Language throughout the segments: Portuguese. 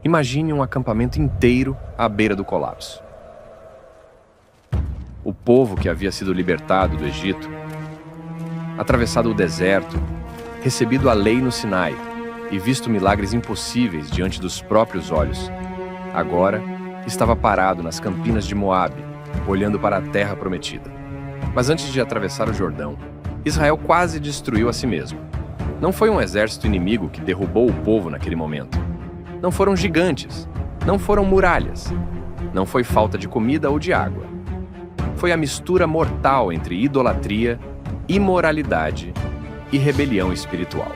Imagine um acampamento inteiro à beira do colapso. O povo que havia sido libertado do Egito, atravessado o deserto, recebido a lei no Sinai e visto milagres impossíveis diante dos próprios olhos, agora estava parado nas campinas de Moabe, olhando para a terra prometida. Mas antes de atravessar o Jordão, Israel quase destruiu a si mesmo. Não foi um exército inimigo que derrubou o povo naquele momento. Não foram gigantes, não foram muralhas, não foi falta de comida ou de água. Foi a mistura mortal entre idolatria, imoralidade e rebelião espiritual.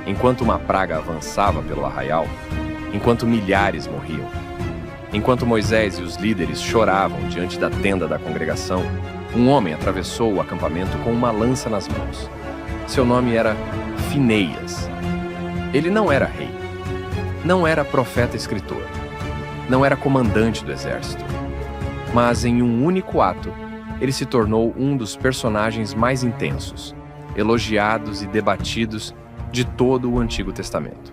Enquanto uma praga avançava pelo arraial, enquanto milhares morriam, enquanto Moisés e os líderes choravam diante da tenda da congregação, um homem atravessou o acampamento com uma lança nas mãos. Seu nome era Finéias. Ele não era rei, não era profeta escritor, não era comandante do exército. Mas em um único ato, ele se tornou um dos personagens mais intensos, elogiados e debatidos de todo o Antigo Testamento.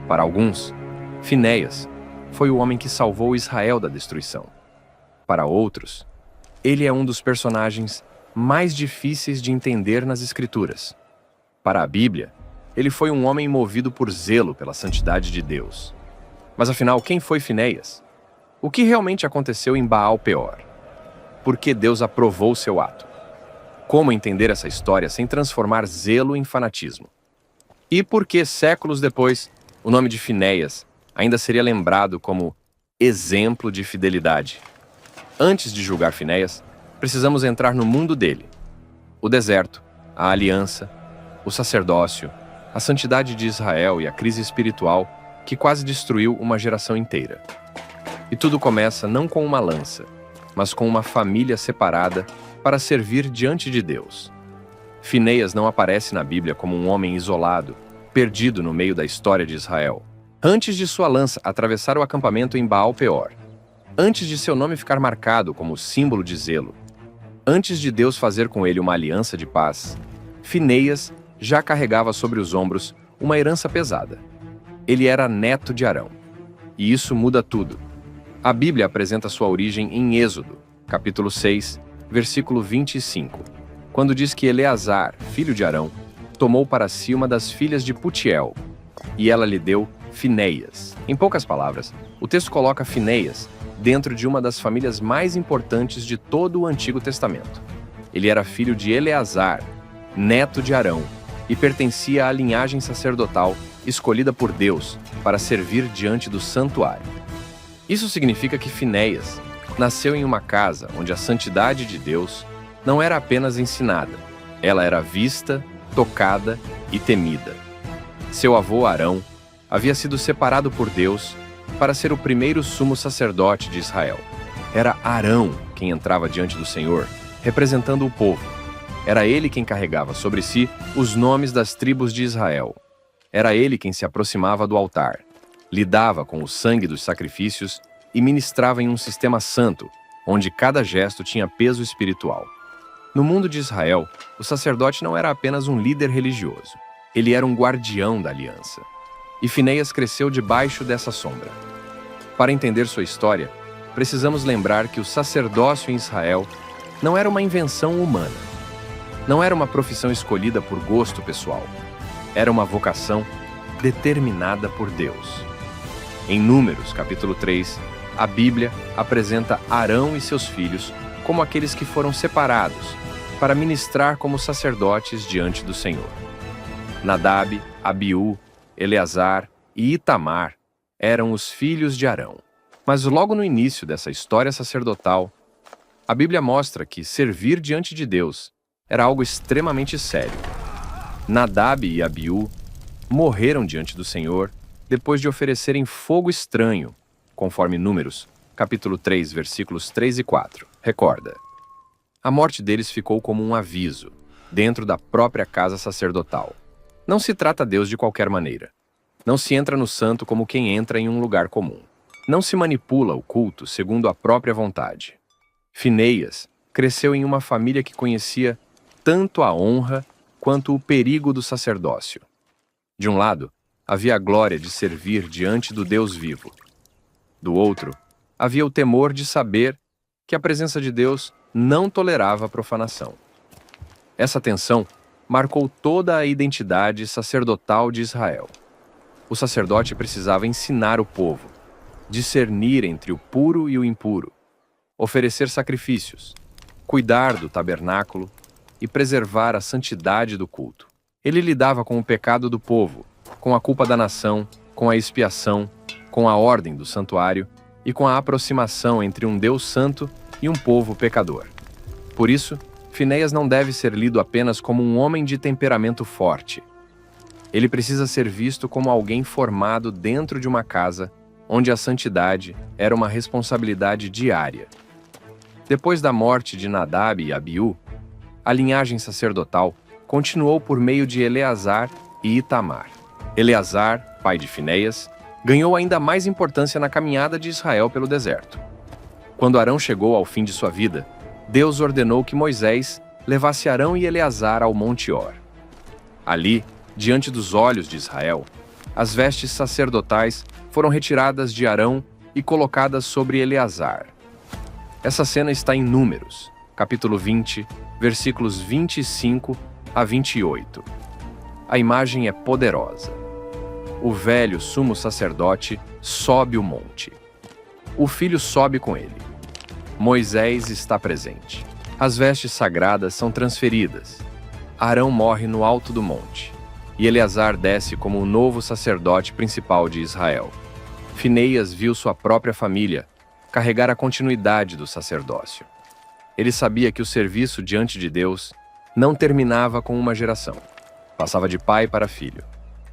Para alguns, Finéias foi o homem que salvou Israel da destruição. Para outros, ele é um dos personagens mais difíceis de entender nas Escrituras. Para a Bíblia, ele foi um homem movido por zelo pela santidade de Deus. Mas afinal, quem foi Finéias? O que realmente aconteceu em Baal-Peor? Por que Deus aprovou seu ato? Como entender essa história sem transformar zelo em fanatismo? E por que, séculos depois, o nome de Finéias ainda seria lembrado como exemplo de fidelidade? Antes de julgar Finéias, precisamos entrar no mundo dele. O deserto, a aliança, o sacerdócio, a santidade de Israel e a crise espiritual que quase destruiu uma geração inteira. E tudo começa não com uma lança, mas com uma família separada para servir diante de Deus. Finéias não aparece na Bíblia como um homem isolado, perdido no meio da história de Israel. Antes de sua lança atravessar o acampamento em Baal-Peor, antes de seu nome ficar marcado como símbolo de zelo, antes de Deus fazer com ele uma aliança de paz, Finéias já carregava sobre os ombros uma herança pesada. Ele era neto de Arão. E isso muda tudo. A Bíblia apresenta sua origem em Êxodo, capítulo 6, versículo 25, quando diz que Eleazar, filho de Arão, tomou para si uma das filhas de Putiel, e ela lhe deu Finéias. Em poucas palavras, o texto coloca Finéias dentro de uma das famílias mais importantes de todo o Antigo Testamento. Ele era filho de Eleazar, neto de Arão, e pertencia à linhagem sacerdotal escolhida por Deus para servir diante do santuário. Isso significa que Finéias nasceu em uma casa onde a santidade de Deus não era apenas ensinada, ela era vista, tocada e temida. Seu avô Arão havia sido separado por Deus para ser o primeiro sumo sacerdote de Israel. Era Arão quem entrava diante do Senhor, representando o povo. Era ele quem carregava sobre si os nomes das tribos de Israel. Era ele quem se aproximava do altar, lidava com o sangue dos sacrifícios e ministrava em um sistema santo, onde cada gesto tinha peso espiritual. No mundo de Israel, o sacerdote não era apenas um líder religioso. Ele era um guardião da aliança. E Finéias cresceu debaixo dessa sombra. Para entender sua história, precisamos lembrar que o sacerdócio em Israel não era uma invenção humana. Não era uma profissão escolhida por gosto pessoal. Era uma vocação determinada por Deus. Em Números, capítulo 3, a Bíblia apresenta Arão e seus filhos como aqueles que foram separados para ministrar como sacerdotes diante do Senhor. Nadab, Abiú, Eleazar e Itamar eram os filhos de Arão. Mas logo no início dessa história sacerdotal, a Bíblia mostra que servir diante de Deus era algo extremamente sério. Nadab e Abiú morreram diante do Senhor depois de oferecerem fogo estranho, conforme Números, capítulo 3, versículos 3 e 4. Recorda. A morte deles ficou como um aviso, dentro da própria casa sacerdotal. Não se trata a Deus de qualquer maneira. Não se entra no santo como quem entra em um lugar comum. Não se manipula o culto segundo a própria vontade. Finéias cresceu em uma família que conhecia tanto a honra quanto o perigo do sacerdócio. De um lado, havia a glória de servir diante do Deus vivo. Do outro, havia o temor de saber que a presença de Deus não tolerava a profanação. Essa tensão marcou toda a identidade sacerdotal de Israel. O sacerdote precisava ensinar o povo, discernir entre o puro e o impuro, oferecer sacrifícios, cuidar do tabernáculo e preservar a santidade do culto. Ele lidava com o pecado do povo, com a culpa da nação, com a expiação, com a ordem do santuário e com a aproximação entre um Deus santo e um povo pecador. Por isso, Finéias não deve ser lido apenas como um homem de temperamento forte. Ele precisa ser visto como alguém formado dentro de uma casa onde a santidade era uma responsabilidade diária. Depois da morte de Nadab e Abiú, a linhagem sacerdotal continuou por meio de Eleazar e Itamar. Eleazar, pai de Finéias, ganhou ainda mais importância na caminhada de Israel pelo deserto. Quando Arão chegou ao fim de sua vida, Deus ordenou que Moisés levasse Arão e Eleazar ao Monte Hor. Ali, diante dos olhos de Israel, as vestes sacerdotais foram retiradas de Arão e colocadas sobre Eleazar. Essa cena está em Números, capítulo 20, versículos 25 a 28. A imagem é poderosa. O velho sumo sacerdote sobe o monte. O filho sobe com ele. Moisés está presente. As vestes sagradas são transferidas. Arão morre no alto do monte, e Eleazar desce como o novo sacerdote principal de Israel. Finéias viu sua própria família carregar a continuidade do sacerdócio. Ele sabia que o serviço diante de Deus não terminava com uma geração. Passava de pai para filho.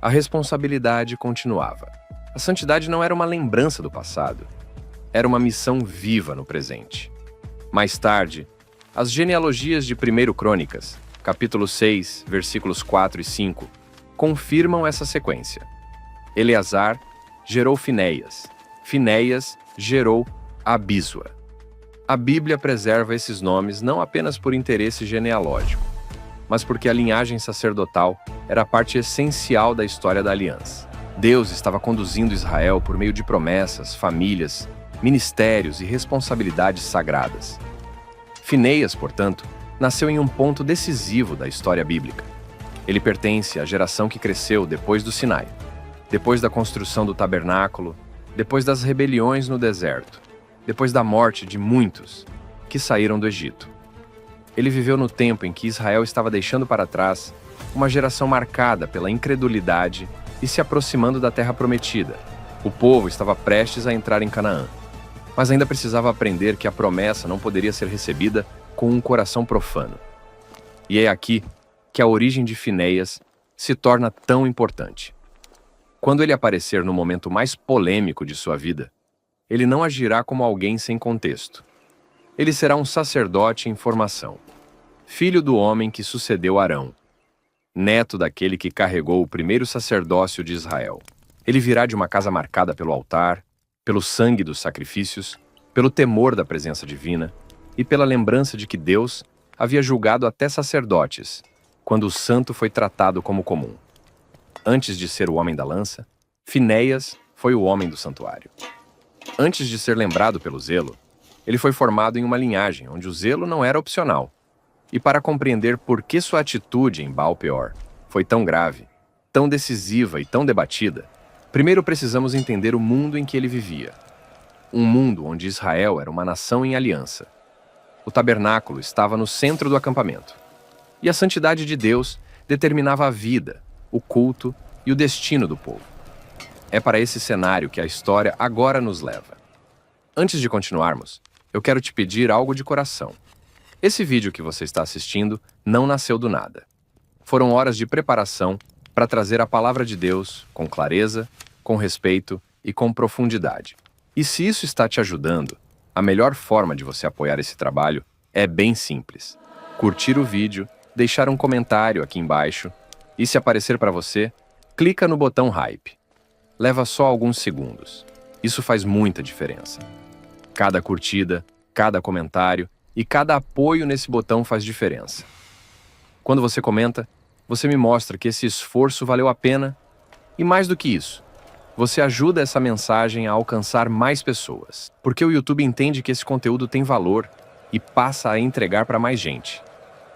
A responsabilidade continuava. A santidade não era uma lembrança do passado. Era uma missão viva no presente. Mais tarde, as genealogias de 1 Crônicas, capítulo 6, versículos 4 e 5, confirmam essa sequência. Eleazar gerou Finéias. Finéias gerou Abisua. A Bíblia preserva esses nomes não apenas por interesse genealógico, mas porque a linhagem sacerdotal era parte essencial da história da aliança. Deus estava conduzindo Israel por meio de promessas, famílias, ministérios e responsabilidades sagradas. Finéias, portanto, nasceu em um ponto decisivo da história bíblica. Ele pertence à geração que cresceu depois do Sinai, depois da construção do tabernáculo, depois das rebeliões no deserto, depois da morte de muitos que saíram do Egito. Ele viveu no tempo em que Israel estava deixando para trás uma geração marcada pela incredulidade e se aproximando da terra prometida. O povo estava prestes a entrar em Canaã, mas ainda precisava aprender que a promessa não poderia ser recebida com um coração profano. E é aqui que a origem de Finéias se torna tão importante. Quando ele aparecer no momento mais polêmico de sua vida, ele não agirá como alguém sem contexto. Ele será um sacerdote em formação, filho do homem que sucedeu Arão, neto daquele que carregou o primeiro sacerdócio de Israel. Ele virá de uma casa marcada pelo altar, pelo sangue dos sacrifícios, pelo temor da presença divina e pela lembrança de que Deus havia julgado até sacerdotes, quando o santo foi tratado como comum. Antes de ser o homem da lança, Finéias foi o homem do santuário. Antes de ser lembrado pelo zelo, ele foi formado em uma linhagem onde o zelo não era opcional. E para compreender por que sua atitude em Baal-Peor foi tão grave, tão decisiva e tão debatida, primeiro precisamos entender o mundo em que ele vivia. Um mundo onde Israel era uma nação em aliança. O tabernáculo estava no centro do acampamento. E a santidade de Deus determinava a vida, o culto e o destino do povo. É para esse cenário que a história agora nos leva. Antes de continuarmos, eu quero te pedir algo de coração. Esse vídeo que você está assistindo não nasceu do nada. Foram horas de preparação para trazer a palavra de Deus com clareza, com respeito e com profundidade. E se isso está te ajudando, a melhor forma de você apoiar esse trabalho é bem simples. Curtir o vídeo, deixar um comentário aqui embaixo e, se aparecer para você, clica no botão Hype. Leva só alguns segundos. Isso faz muita diferença. Cada curtida, cada comentário e cada apoio nesse botão faz diferença. Quando você comenta, você me mostra que esse esforço valeu a pena E mais do que isso, você ajuda essa mensagem a alcançar mais pessoas, porque o YouTube entende que esse conteúdo tem valor e passa a entregar para mais gente.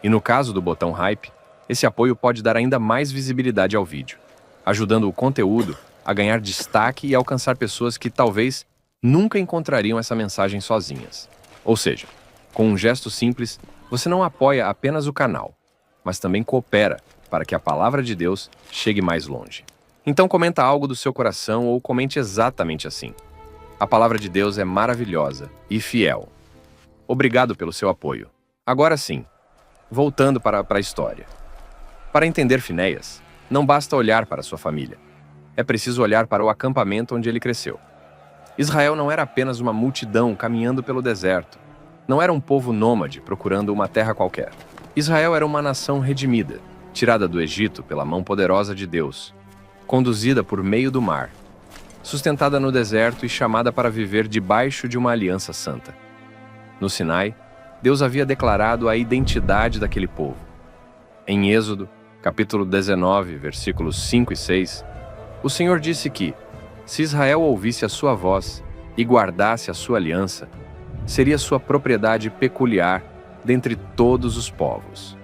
E no caso do botão Hype, esse apoio pode dar ainda mais visibilidade ao vídeo, ajudando o conteúdo a ganhar destaque e alcançar pessoas que talvez nunca encontrariam essa mensagem sozinhas. Ou seja, com um gesto simples, você não apoia apenas o canal, mas também coopera para que a palavra de Deus chegue mais longe. Então comenta algo do seu coração ou comente exatamente assim: a palavra de Deus é maravilhosa e fiel. Obrigado pelo seu apoio. Agora sim, voltando para a história. Para entender Finéias, não basta olhar para sua família. É preciso olhar para o acampamento onde ele cresceu. Israel não era apenas uma multidão caminhando pelo deserto. Não era um povo nômade procurando uma terra qualquer. Israel era uma nação redimida, tirada do Egito pela mão poderosa de Deus, conduzida por meio do mar, sustentada no deserto e chamada para viver debaixo de uma aliança santa. No Sinai, Deus havia declarado a identidade daquele povo. Em Êxodo, capítulo 19, versículos 5 e 6, o Senhor disse que, se Israel ouvisse a sua voz e guardasse a sua aliança, seria sua propriedade peculiar dentre todos os povos,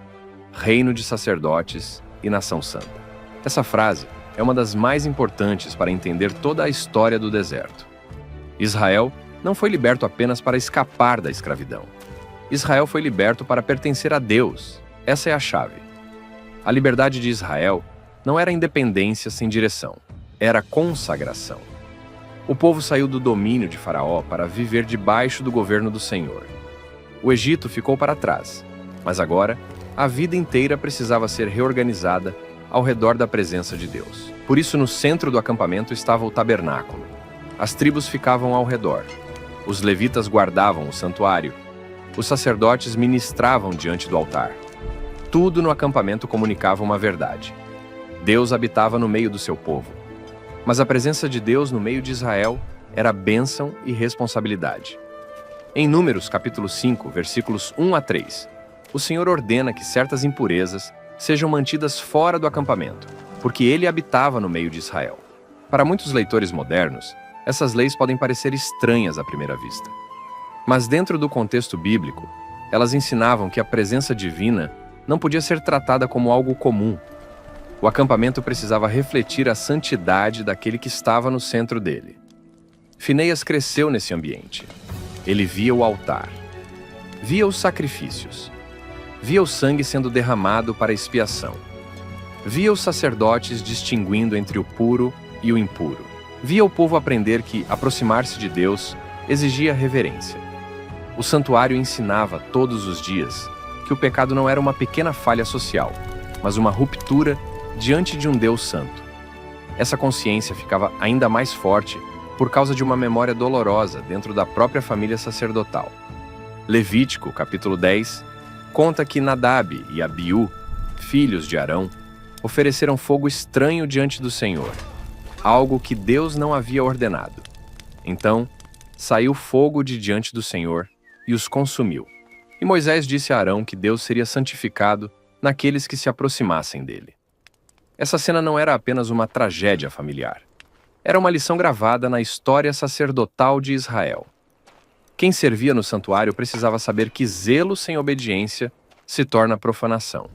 reino de sacerdotes e nação santa. Essa frase é uma das mais importantes para entender toda a história do deserto. Israel não foi liberto apenas para escapar da escravidão. Israel foi liberto para pertencer a Deus. Essa é a chave. A liberdade de Israel não era independência sem direção, era consagração. O povo saiu do domínio de Faraó para viver debaixo do governo do Senhor. O Egito ficou para trás, mas agora a vida inteira precisava ser reorganizada ao redor da presença de Deus. Por isso, no centro do acampamento estava o tabernáculo. As tribos ficavam ao redor. Os levitas guardavam o santuário. Os sacerdotes ministravam diante do altar. Tudo no acampamento comunicava uma verdade. Deus habitava no meio do seu povo. Mas a presença de Deus no meio de Israel era bênção e responsabilidade. Em Números, capítulo 5, versículos 1 a 3, o Senhor ordena que certas impurezas sejam mantidas fora do acampamento, porque ele habitava no meio de Israel. Para muitos leitores modernos, essas leis podem parecer estranhas à primeira vista. Mas dentro do contexto bíblico, elas ensinavam que a presença divina não podia ser tratada como algo comum. O acampamento precisava refletir a santidade daquele que estava no centro dele. Finéias cresceu nesse ambiente. Ele via o altar, via os sacrifícios, via o sangue sendo derramado para expiação, via os sacerdotes distinguindo entre o puro e o impuro, via o povo aprender que aproximar-se de Deus exigia reverência. O santuário ensinava todos os dias que o pecado não era uma pequena falha social, mas uma ruptura diante de um Deus santo. Essa consciência ficava ainda mais forte por causa de uma memória dolorosa dentro da própria família sacerdotal. Levítico, capítulo 10, conta que Nadab e Abiú, filhos de Arão, ofereceram fogo estranho diante do Senhor, algo que Deus não havia ordenado. Então, saiu fogo de diante do Senhor e os consumiu. E Moisés disse a Arão que Deus seria santificado naqueles que se aproximassem dele. Essa cena não era apenas uma tragédia familiar. Era uma lição gravada na história sacerdotal de Israel. Quem servia no santuário precisava saber que zelo sem obediência se torna profanação.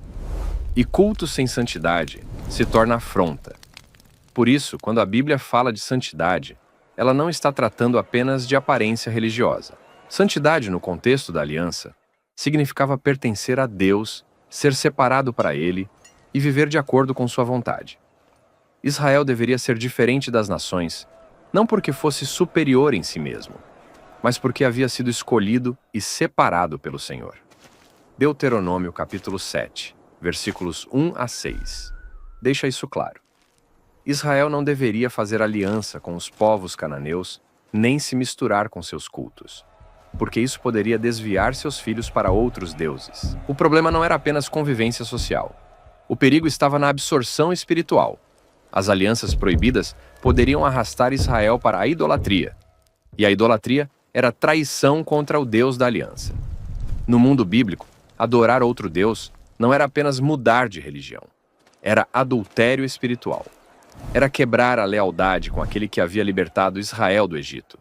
E culto sem santidade se torna afronta. Por isso, quando a Bíblia fala de santidade, ela não está tratando apenas de aparência religiosa. Santidade, no contexto da aliança, significava pertencer a Deus, ser separado para Ele e viver de acordo com sua vontade. Israel deveria ser diferente das nações, não porque fosse superior em si mesmo, mas porque havia sido escolhido e separado pelo Senhor. Deuteronômio capítulo 7, versículos 1 a 6. Deixa isso claro. Israel não deveria fazer aliança com os povos cananeus, nem se misturar com seus cultos, porque isso poderia desviar seus filhos para outros deuses. O problema não era apenas convivência social. O perigo estava na absorção espiritual. As alianças proibidas poderiam arrastar Israel para a idolatria. E a idolatria era traição contra o Deus da aliança. No mundo bíblico, adorar outro Deus não era apenas mudar de religião. Era adultério espiritual. era quebrar a lealdade com aquele que havia libertado Israel do Egito.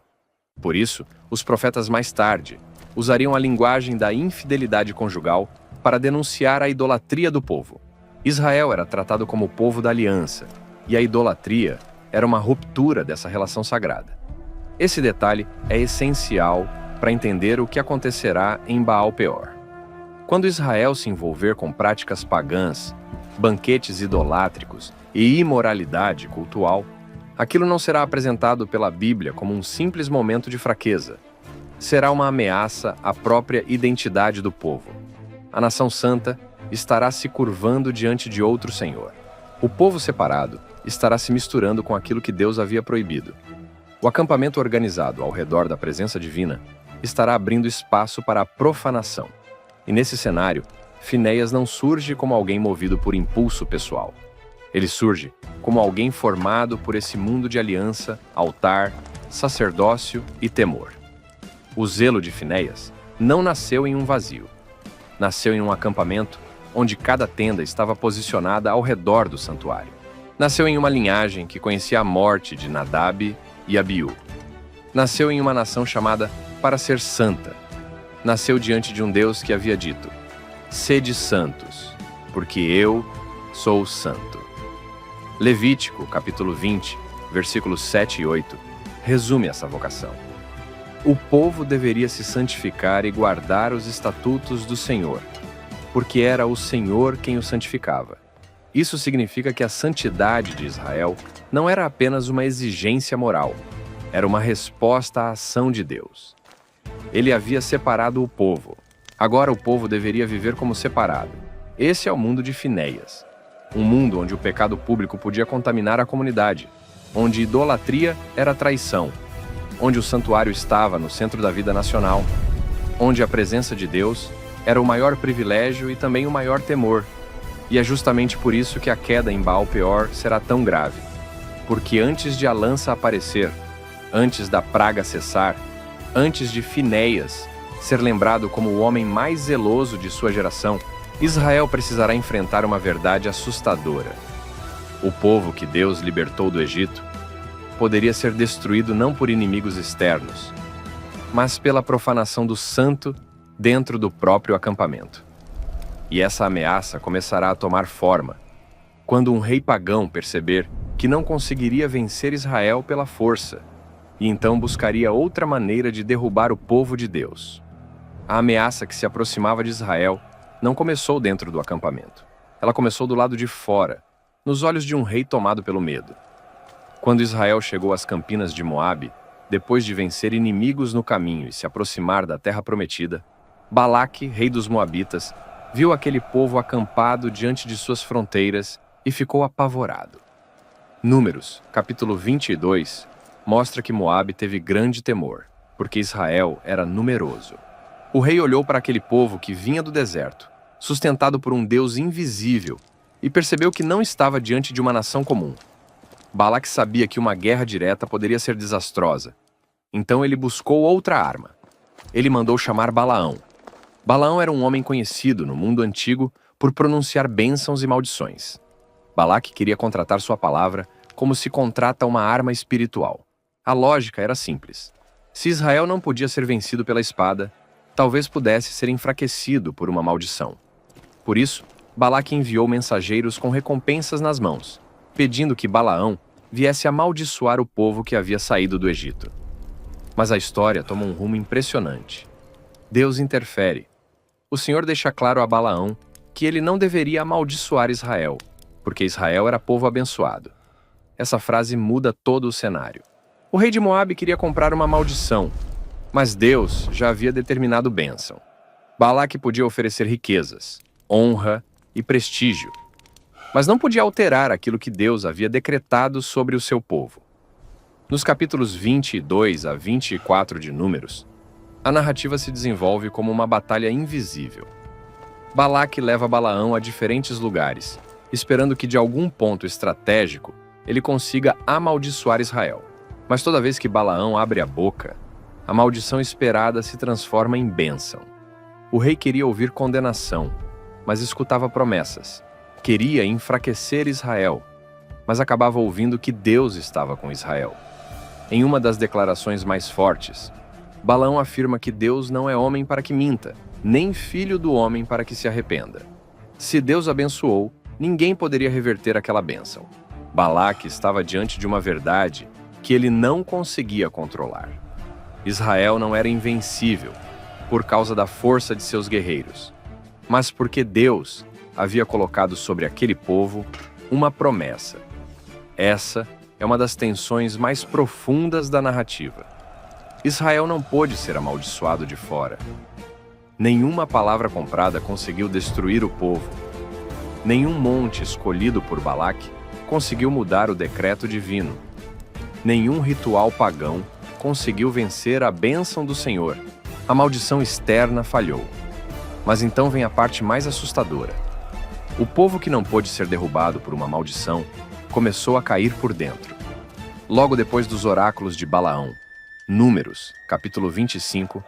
Por isso, os profetas mais tarde usariam a linguagem da infidelidade conjugal para denunciar a idolatria do povo. Israel era tratado como o povo da aliança, e a idolatria era uma ruptura dessa relação sagrada. Esse detalhe é essencial para entender o que acontecerá em Baal-Peor. Quando Israel se envolver com práticas pagãs, banquetes idolátricos e imoralidade cultual, aquilo não será apresentado pela Bíblia como um simples momento de fraqueza. Será uma ameaça à própria identidade do povo. A nação santa estará se curvando diante de outro Senhor. O povo separado estará se misturando com aquilo que Deus havia proibido. O acampamento organizado ao redor da presença divina estará abrindo espaço para a profanação. E nesse cenário, Finéias não surge como alguém movido por impulso pessoal. Ele surge como alguém formado por esse mundo de aliança, altar, sacerdócio e temor. O zelo de Finéias não nasceu em um vazio. Nasceu em um acampamento onde cada tenda estava posicionada ao redor do santuário. Nasceu em uma linhagem que conhecia a morte de Nadab e Abiú. Nasceu em uma nação chamada para ser santa. Nasceu diante de um Deus que havia dito: sede santos, porque eu sou santo. Levítico, capítulo 20, versículos 7 e 8, resume essa vocação. O povo deveria se santificar e guardar os estatutos do Senhor, porque era o Senhor quem o santificava. Isso significa que a santidade de Israel não era apenas uma exigência moral, era uma resposta à ação de Deus. Ele havia separado o povo. Agora o povo deveria viver como separado. Esse é o mundo de Finéias. Um mundo onde o pecado público podia contaminar a comunidade, onde idolatria era traição, onde o santuário estava no centro da vida nacional, onde a presença de Deus era o maior privilégio e também o maior temor. E é justamente por isso que a queda em Baal-Peor será tão grave. Porque antes de a lança aparecer, antes da praga cessar, antes de Finéias ser lembrado como o homem mais zeloso de sua geração, Israel precisará enfrentar uma verdade assustadora. O povo que Deus libertou do Egito poderia ser destruído não por inimigos externos, mas pela profanação do santo dentro do próprio acampamento. E essa ameaça começará a tomar forma quando um rei pagão perceber que não conseguiria vencer Israel pela força, e então buscaria outra maneira de derrubar o povo de Deus. A ameaça que se aproximava de Israel não começou dentro do acampamento. Ela começou do lado de fora, nos olhos de um rei tomado pelo medo. Quando Israel chegou às campinas de Moabe, depois de vencer inimigos no caminho e se aproximar da terra prometida, Balaque, rei dos Moabitas, viu aquele povo acampado diante de suas fronteiras e ficou apavorado. Números, capítulo 22, mostra que Moabe teve grande temor, porque Israel era numeroso. O rei olhou para aquele povo que vinha do deserto, sustentado por um Deus invisível, e percebeu que não estava diante de uma nação comum. Balaque sabia que uma guerra direta poderia ser desastrosa. Então ele buscou outra arma. Ele mandou chamar Balaão. Balaão era um homem conhecido no mundo antigo por pronunciar bênçãos e maldições. Balaque queria contratar sua palavra como se contrata uma arma espiritual. A lógica era simples. Se Israel não podia ser vencido pela espada, talvez pudesse ser enfraquecido por uma maldição. Por isso, Balaque enviou mensageiros com recompensas nas mãos, pedindo que Balaão viesse amaldiçoar o povo que havia saído do Egito. Mas a história toma um rumo impressionante. Deus interfere. O Senhor deixa claro a Balaão que ele não deveria amaldiçoar Israel, porque Israel era povo abençoado. Essa frase muda todo o cenário. O rei de Moabe queria comprar uma maldição, mas Deus já havia determinado bênção. Balaque podia oferecer riquezas, honra e prestígio, mas não podia alterar aquilo que Deus havia decretado sobre o seu povo. Nos capítulos 22 a 24 de Números, a narrativa se desenvolve como uma batalha invisível. Balaque leva Balaão a diferentes lugares, esperando que de algum ponto estratégico ele consiga amaldiçoar Israel. Mas toda vez que Balaão abre a boca, a maldição esperada se transforma em bênção. O rei queria ouvir condenação, mas escutava promessas. Queria enfraquecer Israel, mas acabava ouvindo que Deus estava com Israel. Em uma das declarações mais fortes, Balaão afirma que Deus não é homem para que minta, nem filho do homem para que se arrependa. Se Deus abençoou, ninguém poderia reverter aquela bênção. Balaque estava diante de uma verdade que ele não conseguia controlar. Israel não era invencível por causa da força de seus guerreiros, mas porque Deus havia colocado sobre aquele povo uma promessa. Essa é uma das tensões mais profundas da narrativa. Israel não pôde ser amaldiçoado de fora. Nenhuma palavra comprada conseguiu destruir o povo. Nenhum monte escolhido por Balaque conseguiu mudar o decreto divino. Nenhum ritual pagão conseguiu vencer a bênção do Senhor. A maldição externa falhou. Mas então vem a parte mais assustadora. O povo que não pôde ser derrubado por uma maldição começou a cair por dentro. Logo depois dos oráculos de Balaão, Números, capítulo 25,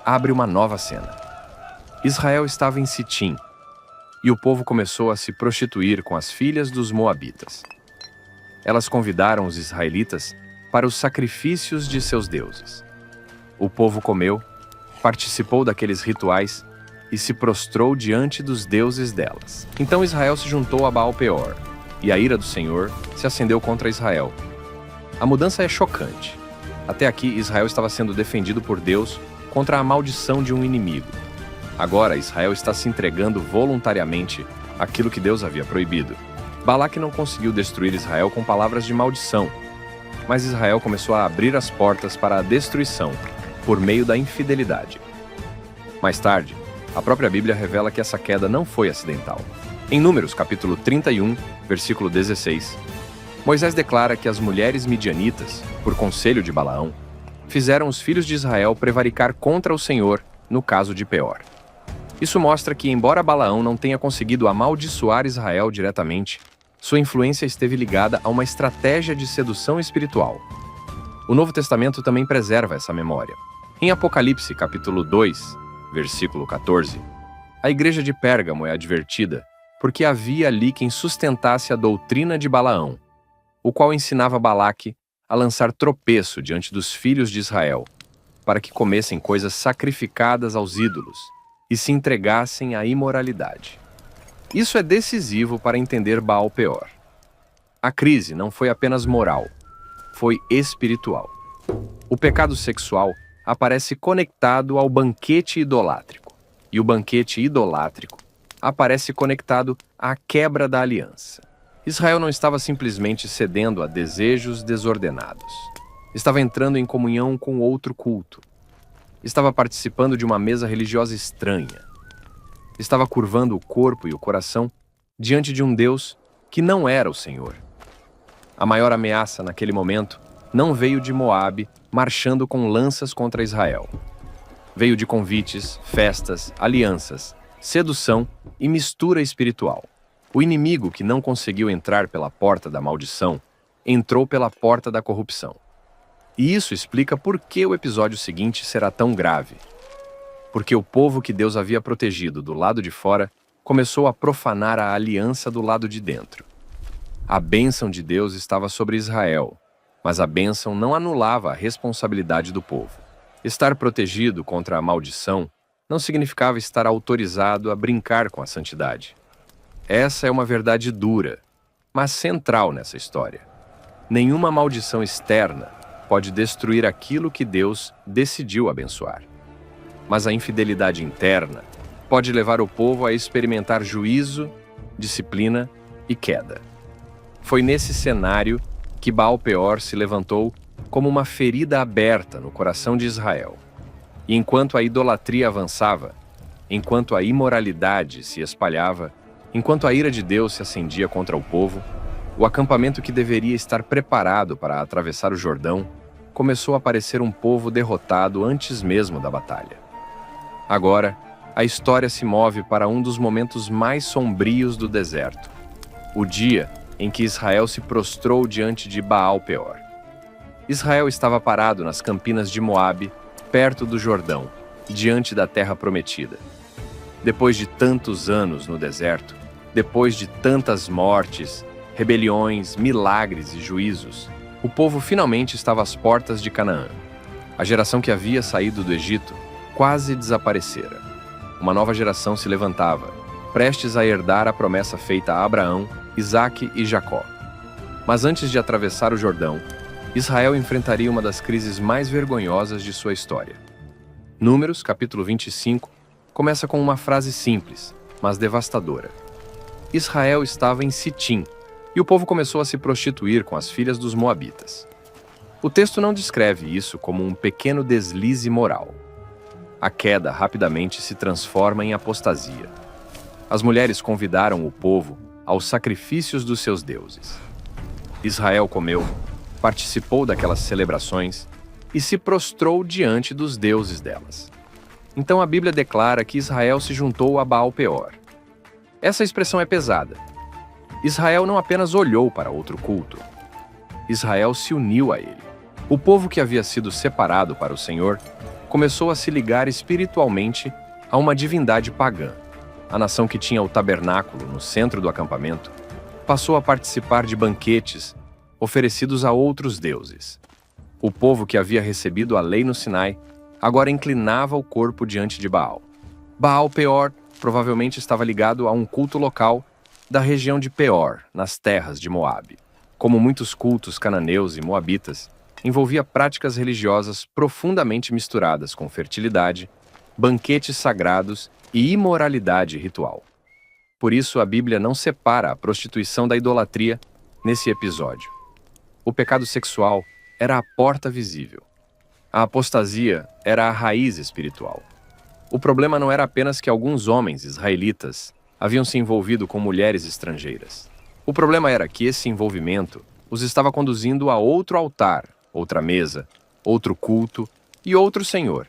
abre uma nova cena. Israel estava em Sitim, e o povo começou a se prostituir com as filhas dos moabitas. Elas convidaram os israelitas para os sacrifícios de seus deuses. O povo comeu, participou daqueles rituais e se prostrou diante dos deuses delas. Então Israel se juntou a Baal-peor, e a ira do Senhor se acendeu contra Israel. A mudança é chocante. Até aqui, Israel estava sendo defendido por Deus contra a maldição de um inimigo. Agora, Israel está se entregando voluntariamente àquilo que Deus havia proibido. Balaque não conseguiu destruir Israel com palavras de maldição, mas Israel começou a abrir as portas para a destruição por meio da infidelidade. Mais tarde, a própria Bíblia revela que essa queda não foi acidental. Em Números, capítulo 31, versículo 16, Moisés declara que as mulheres midianitas, por conselho de Balaão, fizeram os filhos de Israel prevaricar contra o Senhor no caso de Peor. Isso mostra que, embora Balaão não tenha conseguido amaldiçoar Israel diretamente, sua influência esteve ligada a uma estratégia de sedução espiritual. O Novo Testamento também preserva essa memória. Em Apocalipse, capítulo 2, versículo 14, a igreja de Pérgamo é advertida porque havia ali quem sustentasse a doutrina de Balaão, o qual ensinava Balaque a lançar tropeço diante dos filhos de Israel, para que comessem coisas sacrificadas aos ídolos e se entregassem à imoralidade. Isso é decisivo para entender Baal-peor. A crise não foi apenas moral, foi espiritual. O pecado sexual aparece conectado ao banquete idolátrico, e o banquete idolátrico aparece conectado à quebra da aliança. Israel não estava simplesmente cedendo a desejos desordenados. Estava entrando em comunhão com outro culto. Estava participando de uma mesa religiosa estranha. Estava curvando o corpo e o coração diante de um Deus que não era o Senhor. A maior ameaça naquele momento não veio de Moabe marchando com lanças contra Israel. Veio de convites, festas, alianças, sedução e mistura espiritual. O inimigo que não conseguiu entrar pela porta da maldição, entrou pela porta da corrupção. E isso explica por que o episódio seguinte será tão grave. Porque o povo que Deus havia protegido do lado de fora começou a profanar a aliança do lado de dentro. A bênção de Deus estava sobre Israel, mas a bênção não anulava a responsabilidade do povo. Estar protegido contra a maldição não significava estar autorizado a brincar com a santidade. Essa é uma verdade dura, mas central nessa história. Nenhuma maldição externa pode destruir aquilo que Deus decidiu abençoar. Mas a infidelidade interna pode levar o povo a experimentar juízo, disciplina e queda. Foi nesse cenário que Baal-peor se levantou como uma ferida aberta no coração de Israel. E enquanto a idolatria avançava, enquanto a imoralidade se espalhava, enquanto a ira de Deus se acendia contra o povo, o acampamento que deveria estar preparado para atravessar o Jordão começou a parecer um povo derrotado antes mesmo da batalha. Agora, a história se move para um dos momentos mais sombrios do deserto, o dia em que Israel se prostrou diante de Baal-peor. Israel estava parado nas campinas de Moabe, perto do Jordão, diante da terra prometida. Depois de tantos anos no deserto, depois de tantas mortes rebeliões, milagres e juízos, o povo finalmente estava às portas de Canaã. A geração que havia saído do Egito quase desaparecera. Uma nova geração se levantava, prestes a herdar a promessa feita a Abraão, Isaque e Jacó. Mas antes de atravessar o Jordão, Israel enfrentaria uma das crises mais vergonhosas de sua história. Números, capítulo 25, começa com uma frase simples, mas devastadora. Israel estava em Sitim, e o povo começou a se prostituir com as filhas dos moabitas. O texto não descreve isso como um pequeno deslize moral. A queda rapidamente se transforma em apostasia. As mulheres convidaram o povo aos sacrifícios dos seus deuses. Israel comeu, participou daquelas celebrações e se prostrou diante dos deuses delas. Então a Bíblia declara que Israel se juntou a Baal-Peor. Essa expressão é pesada. Israel não apenas olhou para outro culto. Israel se uniu a ele. O povo que havia sido separado para o Senhor começou a se ligar espiritualmente a uma divindade pagã. A nação que tinha o tabernáculo no centro do acampamento passou a participar de banquetes oferecidos a outros deuses. O povo que havia recebido a lei no Sinai agora inclinava o corpo diante de Baal. Baal-Peor provavelmente estava ligado a um culto local da região de Peor, nas terras de Moabe. Como muitos cultos cananeus e moabitas, envolvia práticas religiosas profundamente misturadas com fertilidade, banquetes sagrados e imoralidade ritual. Por isso, a Bíblia não separa a prostituição da idolatria nesse episódio. O pecado sexual era a porta visível. A apostasia era a raiz espiritual. O problema não era apenas que alguns homens israelitas haviam se envolvido com mulheres estrangeiras. O problema era que esse envolvimento os estava conduzindo a outro altar, outra mesa, outro culto e outro senhor.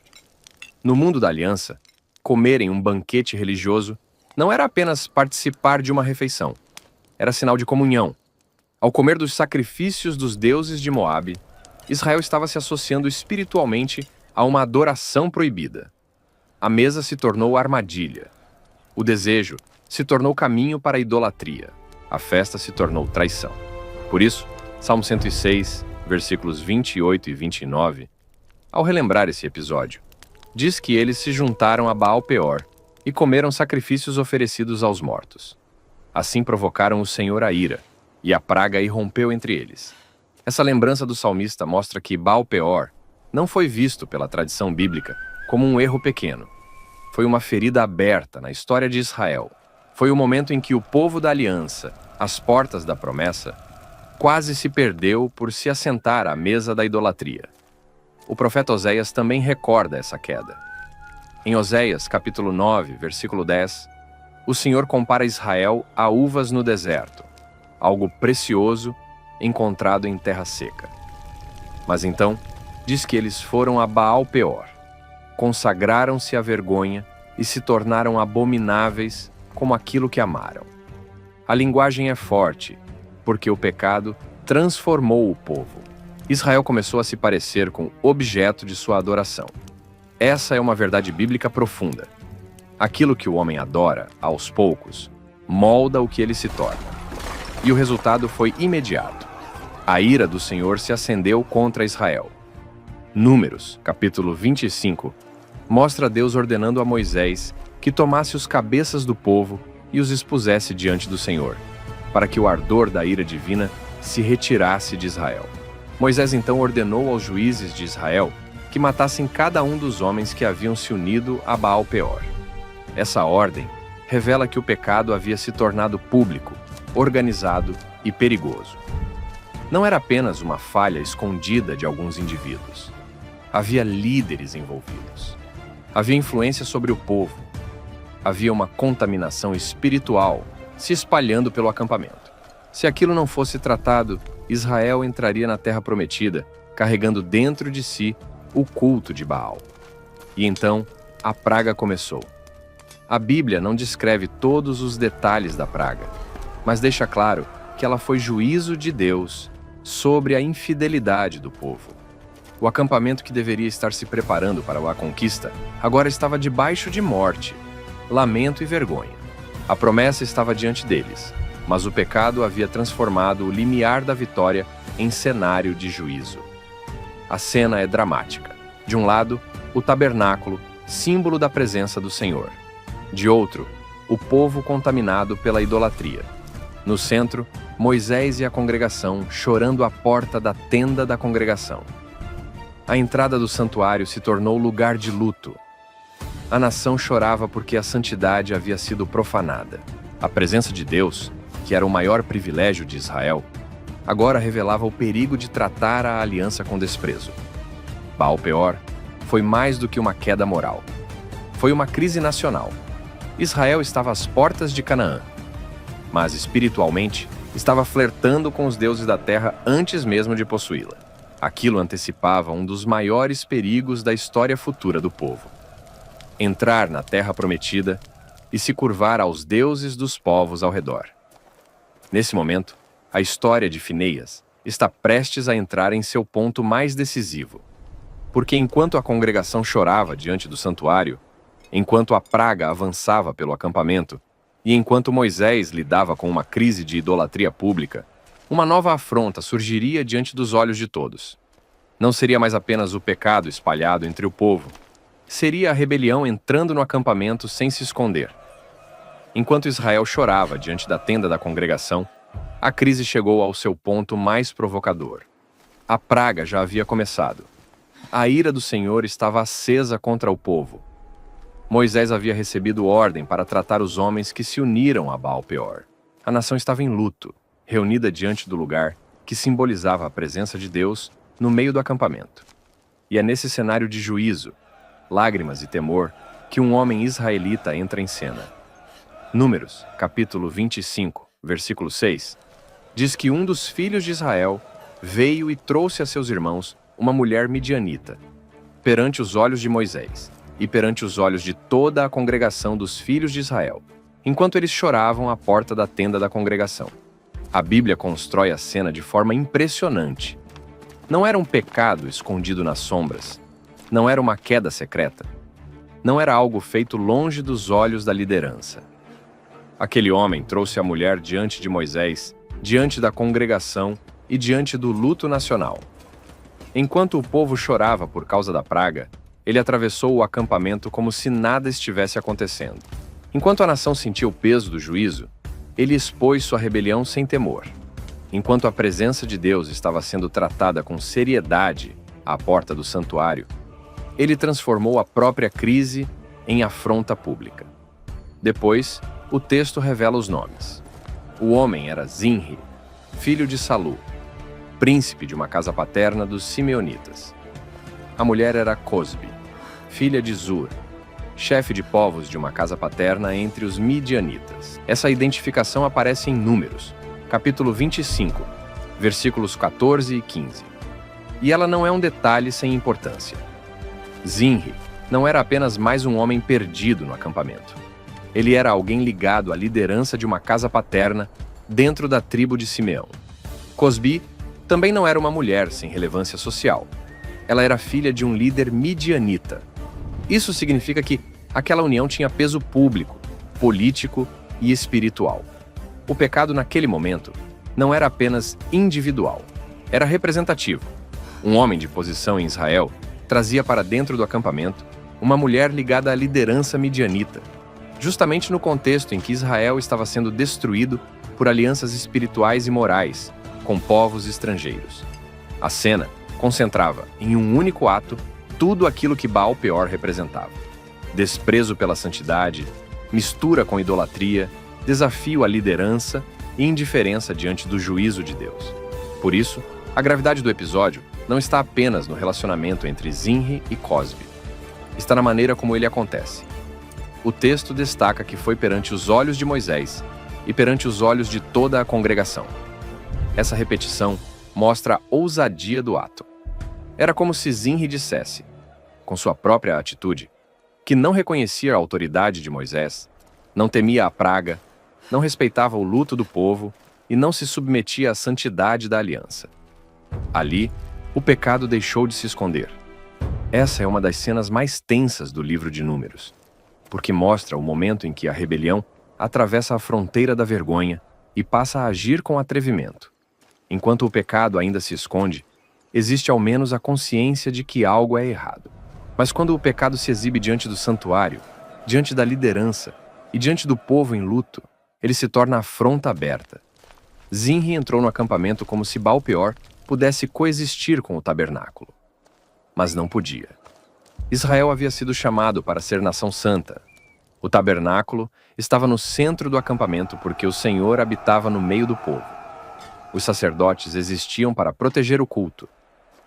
No mundo da aliança, comer em um banquete religioso não era apenas participar de uma refeição. Era sinal de comunhão. Ao comer dos sacrifícios dos deuses de Moabe, Israel estava se associando espiritualmente a uma adoração proibida. A mesa se tornou armadilha. O desejo se tornou caminho para a idolatria. A festa se tornou traição. Por isso, Salmo 106, versículos 28 e 29, ao relembrar esse episódio, diz que eles se juntaram a Baal-Peor e comeram sacrifícios oferecidos aos mortos. Assim provocaram o Senhor a ira, e a praga irrompeu entre eles. Essa lembrança do salmista mostra que Baal-Peor não foi visto pela tradição bíblica como um erro pequeno. Foi uma ferida aberta na história de Israel. Foi o momento em que o povo da aliança, às portas da promessa, quase se perdeu por se assentar à mesa da idolatria. O profeta Oséias também recorda essa queda. Em Oséias, capítulo 9, versículo 10, o Senhor compara Israel a uvas no deserto, algo precioso encontrado em terra seca. Mas então, diz que eles foram a Baal-Peor, consagraram-se à vergonha e se tornaram abomináveis como aquilo que amaram. A linguagem é forte, porque o pecado transformou o povo. Israel começou a se parecer com o objeto de sua adoração. Essa é uma verdade bíblica profunda. Aquilo que o homem adora, aos poucos, molda o que ele se torna. E o resultado foi imediato. A ira do Senhor se acendeu contra Israel. Números, capítulo 25, mostra Deus ordenando a Moisés que tomasse os cabeças do povo e os expusesse diante do Senhor, para que o ardor da ira divina se retirasse de Israel. Moisés então ordenou aos juízes de Israel que matassem cada um dos homens que haviam se unido a Baal-Peor. Essa ordem revela que o pecado havia se tornado público, organizado e perigoso. Não era apenas uma falha escondida de alguns indivíduos. Havia líderes envolvidos. Havia influência sobre o povo. Havia uma contaminação espiritual se espalhando pelo acampamento. Se aquilo não fosse tratado, Israel entraria na terra prometida, carregando dentro de si o culto de Baal. E então, a praga começou. A Bíblia não descreve todos os detalhes da praga, mas deixa claro que ela foi juízo de Deus sobre a infidelidade do povo. O acampamento que deveria estar se preparando para a conquista agora estava debaixo de morte, lamento e vergonha. A promessa estava diante deles, mas o pecado havia transformado o limiar da vitória em cenário de juízo. A cena é dramática. De um lado, o tabernáculo, símbolo da presença do Senhor. De outro, o povo contaminado pela idolatria. No centro, Moisés e a congregação chorando à porta da tenda da congregação. A entrada do santuário se tornou lugar de luto. A nação chorava porque a santidade havia sido profanada. A presença de Deus, que era o maior privilégio de Israel, agora revelava o perigo de tratar a aliança com desprezo. Baal-Peor foi mais do que uma queda moral. Foi uma crise nacional. Israel estava às portas de Canaã, mas espiritualmente estava flertando com os deuses da terra antes mesmo de possuí-la. Aquilo antecipava um dos maiores perigos da história futura do povo: entrar na terra prometida e se curvar aos deuses dos povos ao redor. Nesse momento, a história de Finéias está prestes a entrar em seu ponto mais decisivo. Porque enquanto a congregação chorava diante do santuário, enquanto a praga avançava pelo acampamento, e enquanto Moisés lidava com uma crise de idolatria pública, uma nova afronta surgiria diante dos olhos de todos. Não seria mais apenas o pecado espalhado entre o povo, seria a rebelião entrando no acampamento sem se esconder. Enquanto Israel chorava diante da tenda da congregação, a crise chegou ao seu ponto mais provocador. A praga já havia começado. A ira do Senhor estava acesa contra o povo. Moisés havia recebido ordem para tratar os homens que se uniram a Baal-Peor. A nação estava em luto, reunida diante do lugar que simbolizava a presença de Deus no meio do acampamento. E é nesse cenário de juízo, lágrimas e temor, que um homem israelita entra em cena. Números, capítulo 25, versículo 6, diz que um dos filhos de Israel veio e trouxe a seus irmãos uma mulher midianita, perante os olhos de Moisés e perante os olhos de toda a congregação dos filhos de Israel, enquanto eles choravam à porta da tenda da congregação. A Bíblia constrói a cena de forma impressionante. Não era um pecado escondido nas sombras, não era uma queda secreta, não era algo feito longe dos olhos da liderança. Aquele homem trouxe a mulher diante de Moisés, diante da congregação e diante do luto nacional. Enquanto o povo chorava por causa da praga, ele atravessou o acampamento como se nada estivesse acontecendo. Enquanto a nação sentia o peso do juízo, ele expôs sua rebelião sem temor. Enquanto a presença de Deus estava sendo tratada com seriedade à porta do santuário, ele transformou a própria crise em afronta pública. Depois, o texto revela os nomes. O homem era Zinri, filho de Salu, príncipe de uma casa paterna dos Simeonitas. A mulher era Cosbi, filha de Zur, chefe de povos de uma casa paterna entre os Midianitas. Essa identificação aparece em Números, capítulo 25, versículos 14 e 15. E ela não é um detalhe sem importância. Zinri não era apenas mais um homem perdido no acampamento. Ele era alguém ligado à liderança de uma casa paterna dentro da tribo de Simeão. Cosbi também não era uma mulher sem relevância social. Ela era filha de um líder midianita. Isso significa que aquela união tinha peso público, político e espiritual. O pecado naquele momento não era apenas individual, era representativo. Um homem de posição em Israel trazia para dentro do acampamento uma mulher ligada à liderança midianita, justamente no contexto em que Israel estava sendo destruído por alianças espirituais e morais com povos estrangeiros. A cena concentrava em um único ato tudo aquilo que Baal-Peor representava: desprezo pela santidade, mistura com idolatria, desafio à liderança e indiferença diante do juízo de Deus. Por isso, a gravidade do episódio não está apenas no relacionamento entre Zinri e Cosbi. Está na maneira como ele acontece. O texto destaca que foi perante os olhos de Moisés e perante os olhos de toda a congregação. Essa repetição mostra a ousadia do ato. Era como se Zinri dissesse, com sua própria atitude, que não reconhecia a autoridade de Moisés, não temia a praga, não respeitava o luto do povo e não se submetia à santidade da aliança. Ali, o pecado deixou de se esconder. Essa é uma das cenas mais tensas do livro de Números, porque mostra o momento em que a rebelião atravessa a fronteira da vergonha e passa a agir com atrevimento. Enquanto o pecado ainda se esconde, existe ao menos a consciência de que algo é errado. Mas quando o pecado se exibe diante do santuário, diante da liderança e diante do povo em luto, ele se torna afronta aberta. Zinri entrou no acampamento como se Baal-peor pudesse coexistir com o tabernáculo. Mas não podia. Israel havia sido chamado para ser nação santa. O tabernáculo estava no centro do acampamento porque o Senhor habitava no meio do povo. Os sacerdotes existiam para proteger o culto,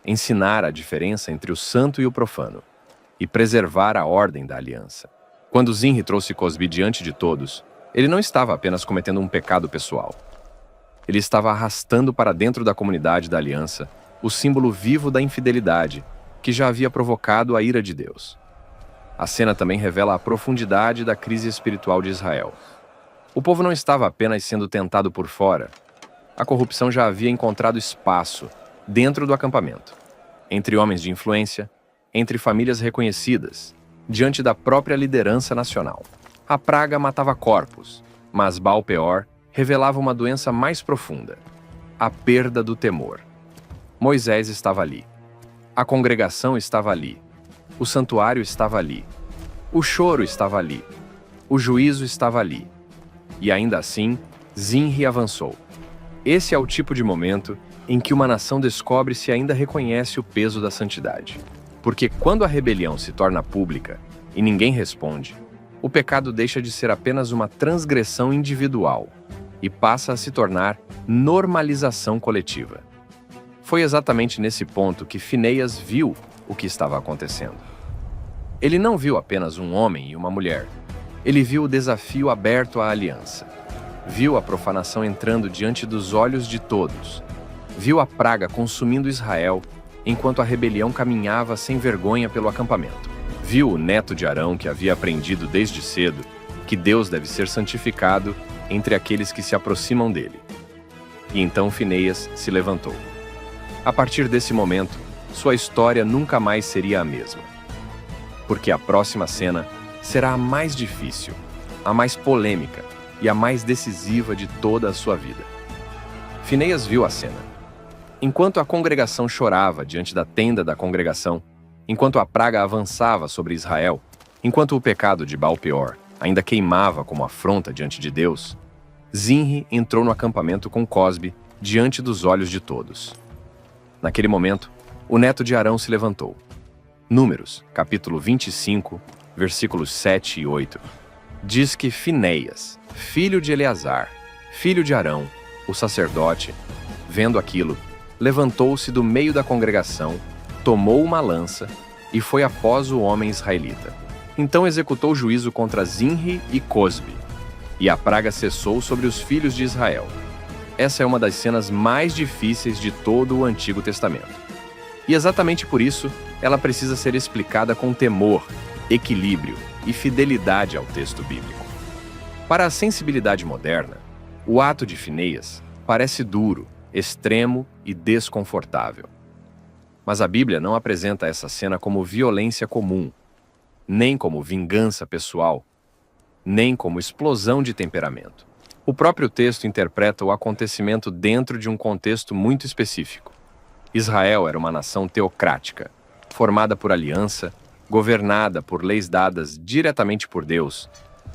ensinar a diferença entre o santo e o profano, e preservar a ordem da aliança. Quando Zinri trouxe Cosbi diante de todos, ele não estava apenas cometendo um pecado pessoal. Ele estava arrastando para dentro da comunidade da aliança o símbolo vivo da infidelidade que já havia provocado a ira de Deus. A cena também revela a profundidade da crise espiritual de Israel. O povo não estava apenas sendo tentado por fora. A corrupção já havia encontrado espaço dentro do acampamento, entre homens de influência, entre famílias reconhecidas, diante da própria liderança nacional. A praga matava corpos, mas Baal-peor revelava uma doença mais profunda: a perda do temor. Moisés estava ali. A congregação estava ali. O santuário estava ali. O choro estava ali. O juízo estava ali. E ainda assim, Zinri avançou. Esse é o tipo de momento em que uma nação descobre se ainda reconhece o peso da santidade. Porque quando a rebelião se torna pública e ninguém responde, o pecado deixa de ser apenas uma transgressão individual e passa a se tornar normalização coletiva. Foi exatamente nesse ponto que Finéias viu o que estava acontecendo. Ele não viu apenas um homem e uma mulher. Ele viu o desafio aberto à aliança. Viu a profanação entrando diante dos olhos de todos. Viu a praga consumindo Israel, enquanto a rebelião caminhava sem vergonha pelo acampamento. Viu o neto de Arão, que havia aprendido desde cedo que Deus deve ser santificado entre aqueles que se aproximam dele. E então Finéias se levantou. A partir desse momento, sua história nunca mais seria a mesma. Porque a próxima cena será a mais difícil, a mais polêmica e a mais decisiva de toda a sua vida. Finéias viu a cena. Enquanto a congregação chorava diante da tenda da congregação, enquanto a praga avançava sobre Israel, enquanto o pecado de Baal-peor ainda queimava como afronta diante de Deus, Zinri entrou no acampamento com Cosbi diante dos olhos de todos. Naquele momento, o neto de Arão se levantou. Números, capítulo 25, versículos 7 e 8, diz que Finéias, filho de Eleazar, filho de Arão, o sacerdote, vendo aquilo, levantou-se do meio da congregação, tomou uma lança e foi após o homem israelita. Então executou juízo contra Zinri e Cosbi, e a praga cessou sobre os filhos de Israel. Essa é uma das cenas mais difíceis de todo o Antigo Testamento. E exatamente por isso, ela precisa ser explicada com temor, equilíbrio e fidelidade ao texto bíblico. Para a sensibilidade moderna, o ato de Finéias parece duro, extremo e desconfortável. Mas a Bíblia não apresenta essa cena como violência comum, nem como vingança pessoal, nem como explosão de temperamento. O próprio texto interpreta o acontecimento dentro de um contexto muito específico. Israel era uma nação teocrática, formada por aliança, governada por leis dadas diretamente por Deus,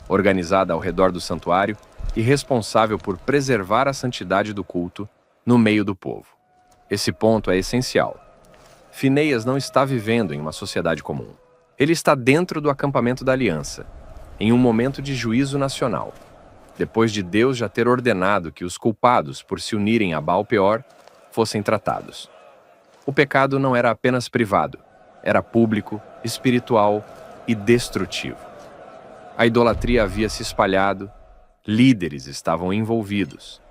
organizada ao redor do santuário e responsável por preservar a santidade do culto no meio do povo. Esse ponto é essencial. Finéias não está vivendo em uma sociedade comum. Ele está dentro do acampamento da aliança, em um momento de juízo nacional, depois de Deus já ter ordenado que os culpados por se unirem a Baal-peor fossem tratados. O pecado não era apenas privado, era público, espiritual e destrutivo. A idolatria havia se espalhado, líderes estavam envolvidos.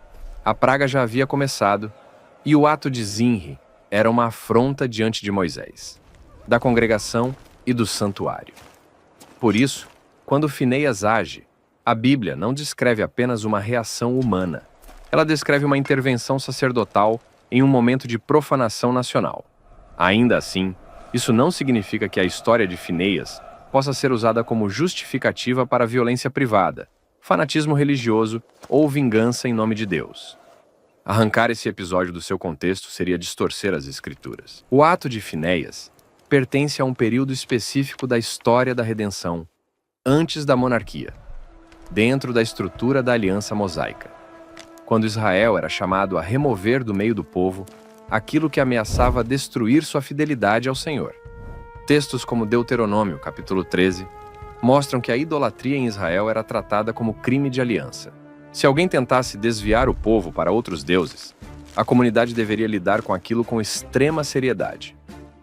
A praga já havia começado e o ato de Zinri era uma afronta diante de Moisés, da congregação e do santuário. Por isso, quando Finéias age, a Bíblia não descreve apenas uma reação humana. Ela descreve uma intervenção sacerdotal em um momento de profanação nacional. Ainda assim, isso não significa que a história de Finéias possa ser usada como justificativa para a violência privada, fanatismo religioso ou vingança em nome de Deus. Arrancar esse episódio do seu contexto seria distorcer as Escrituras. O ato de Finéias pertence a um período específico da história da redenção, antes da monarquia, dentro da estrutura da aliança mosaica, quando Israel era chamado a remover do meio do povo aquilo que ameaçava destruir sua fidelidade ao Senhor. Textos como Deuteronômio, capítulo 13, mostram que a idolatria em Israel era tratada como crime de aliança. Se alguém tentasse desviar o povo para outros deuses, a comunidade deveria lidar com aquilo com extrema seriedade,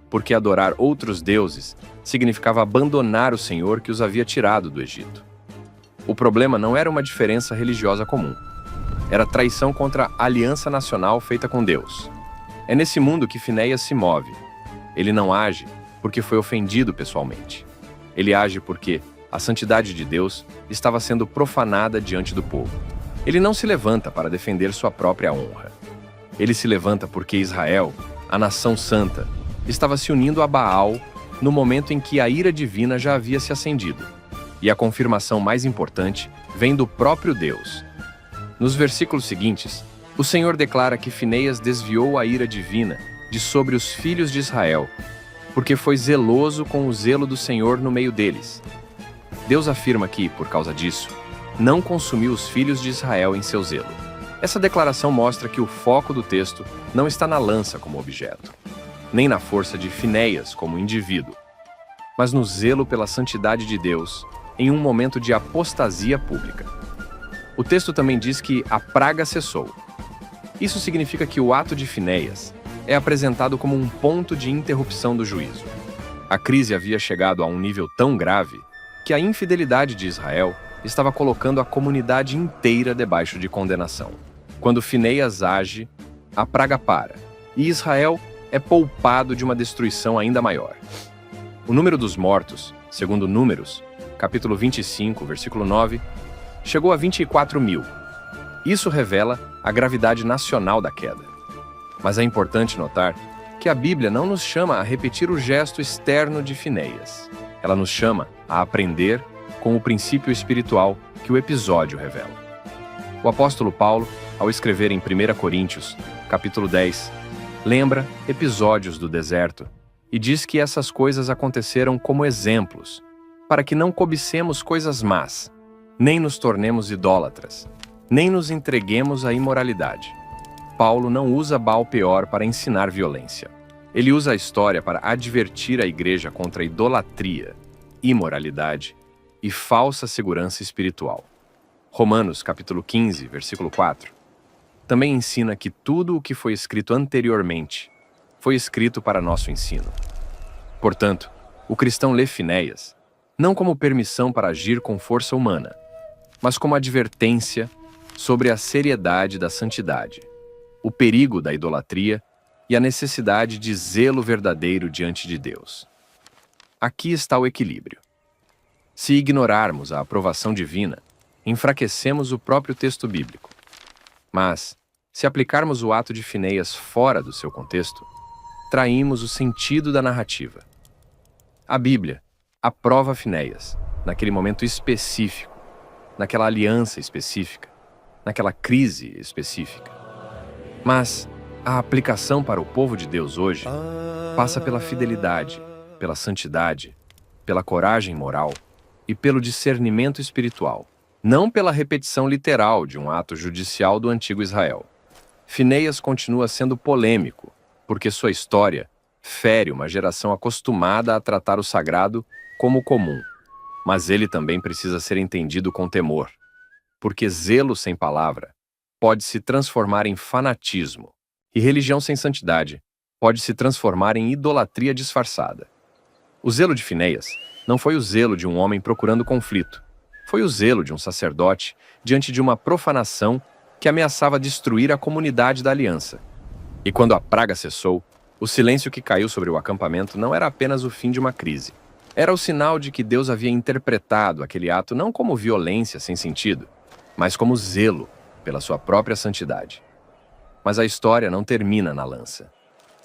porque adorar outros deuses significava abandonar o Senhor que os havia tirado do Egito. O problema não era uma diferença religiosa comum, era traição contra a aliança nacional feita com Deus. É nesse mundo que Finéias se move. Ele não age porque foi ofendido pessoalmente. Ele age porque a santidade de Deus estava sendo profanada diante do povo. Ele não se levanta para defender sua própria honra. Ele se levanta porque Israel, a nação santa, estava se unindo a Baal no momento em que a ira divina já havia se acendido. E a confirmação mais importante vem do próprio Deus. Nos versículos seguintes, o Senhor declara que Finéias desviou a ira divina de sobre os filhos de Israel, porque foi zeloso com o zelo do Senhor no meio deles. Deus afirma que, por causa disso, não consumiu os filhos de Israel em seu zelo. Essa declaração mostra que o foco do texto não está na lança como objeto, nem na força de Finéias como indivíduo, mas no zelo pela santidade de Deus em um momento de apostasia pública. O texto também diz que a praga cessou. Isso significa que o ato de Finéias é apresentado como um ponto de interrupção do juízo. A crise havia chegado a um nível tão grave que a infidelidade de Israel estava colocando a comunidade inteira debaixo de condenação. Quando Finéias age, a praga para, e Israel é poupado de uma destruição ainda maior. O número dos mortos, segundo Números, capítulo 25, versículo 9, chegou a 24.000. Isso revela a gravidade nacional da queda. Mas é importante notar que a Bíblia não nos chama a repetir o gesto externo de Finéias. Ela nos chama a aprender com o princípio espiritual que o episódio revela. O apóstolo Paulo, ao escrever em 1 Coríntios, capítulo 10, lembra episódios do deserto e diz que essas coisas aconteceram como exemplos, para que não cobicemos coisas más, nem nos tornemos idólatras, nem nos entreguemos à imoralidade. Paulo não usa Baal-peor para ensinar violência. Ele usa a história para advertir a igreja contra a idolatria, imoralidade e falsa segurança espiritual. Romanos, capítulo 15, versículo 4, também ensina que tudo o que foi escrito anteriormente foi escrito para nosso ensino. Portanto, o cristão lê Finéias não como permissão para agir com força humana, mas como advertência sobre a seriedade da santidade, o perigo da idolatria e a necessidade de zelo verdadeiro diante de Deus. Aqui está o equilíbrio. Se ignorarmos a aprovação divina, enfraquecemos o próprio texto bíblico. Mas, se aplicarmos o ato de Finéias fora do seu contexto, traímos o sentido da narrativa. A Bíblia aprova Finéias naquele momento específico, naquela aliança específica, naquela crise específica. Mas a aplicação para o povo de Deus hoje passa pela fidelidade, pela santidade, pela coragem moral e pelo discernimento espiritual, não pela repetição literal de um ato judicial do antigo Israel. Finéias continua sendo polêmico, porque sua história fere uma geração acostumada a tratar o sagrado como comum. Mas ele também precisa ser entendido com temor, porque zelo sem palavra pode se transformar em fanatismo, e religião sem santidade pode se transformar em idolatria disfarçada. O zelo de Finéias não foi o zelo de um homem procurando conflito, foi o zelo de um sacerdote diante de uma profanação que ameaçava destruir a comunidade da aliança. E quando a praga cessou, o silêncio que caiu sobre o acampamento não era apenas o fim de uma crise. Era o sinal de que Deus havia interpretado aquele ato não como violência sem sentido, mas como zelo pela sua própria santidade. Mas a história não termina na lança.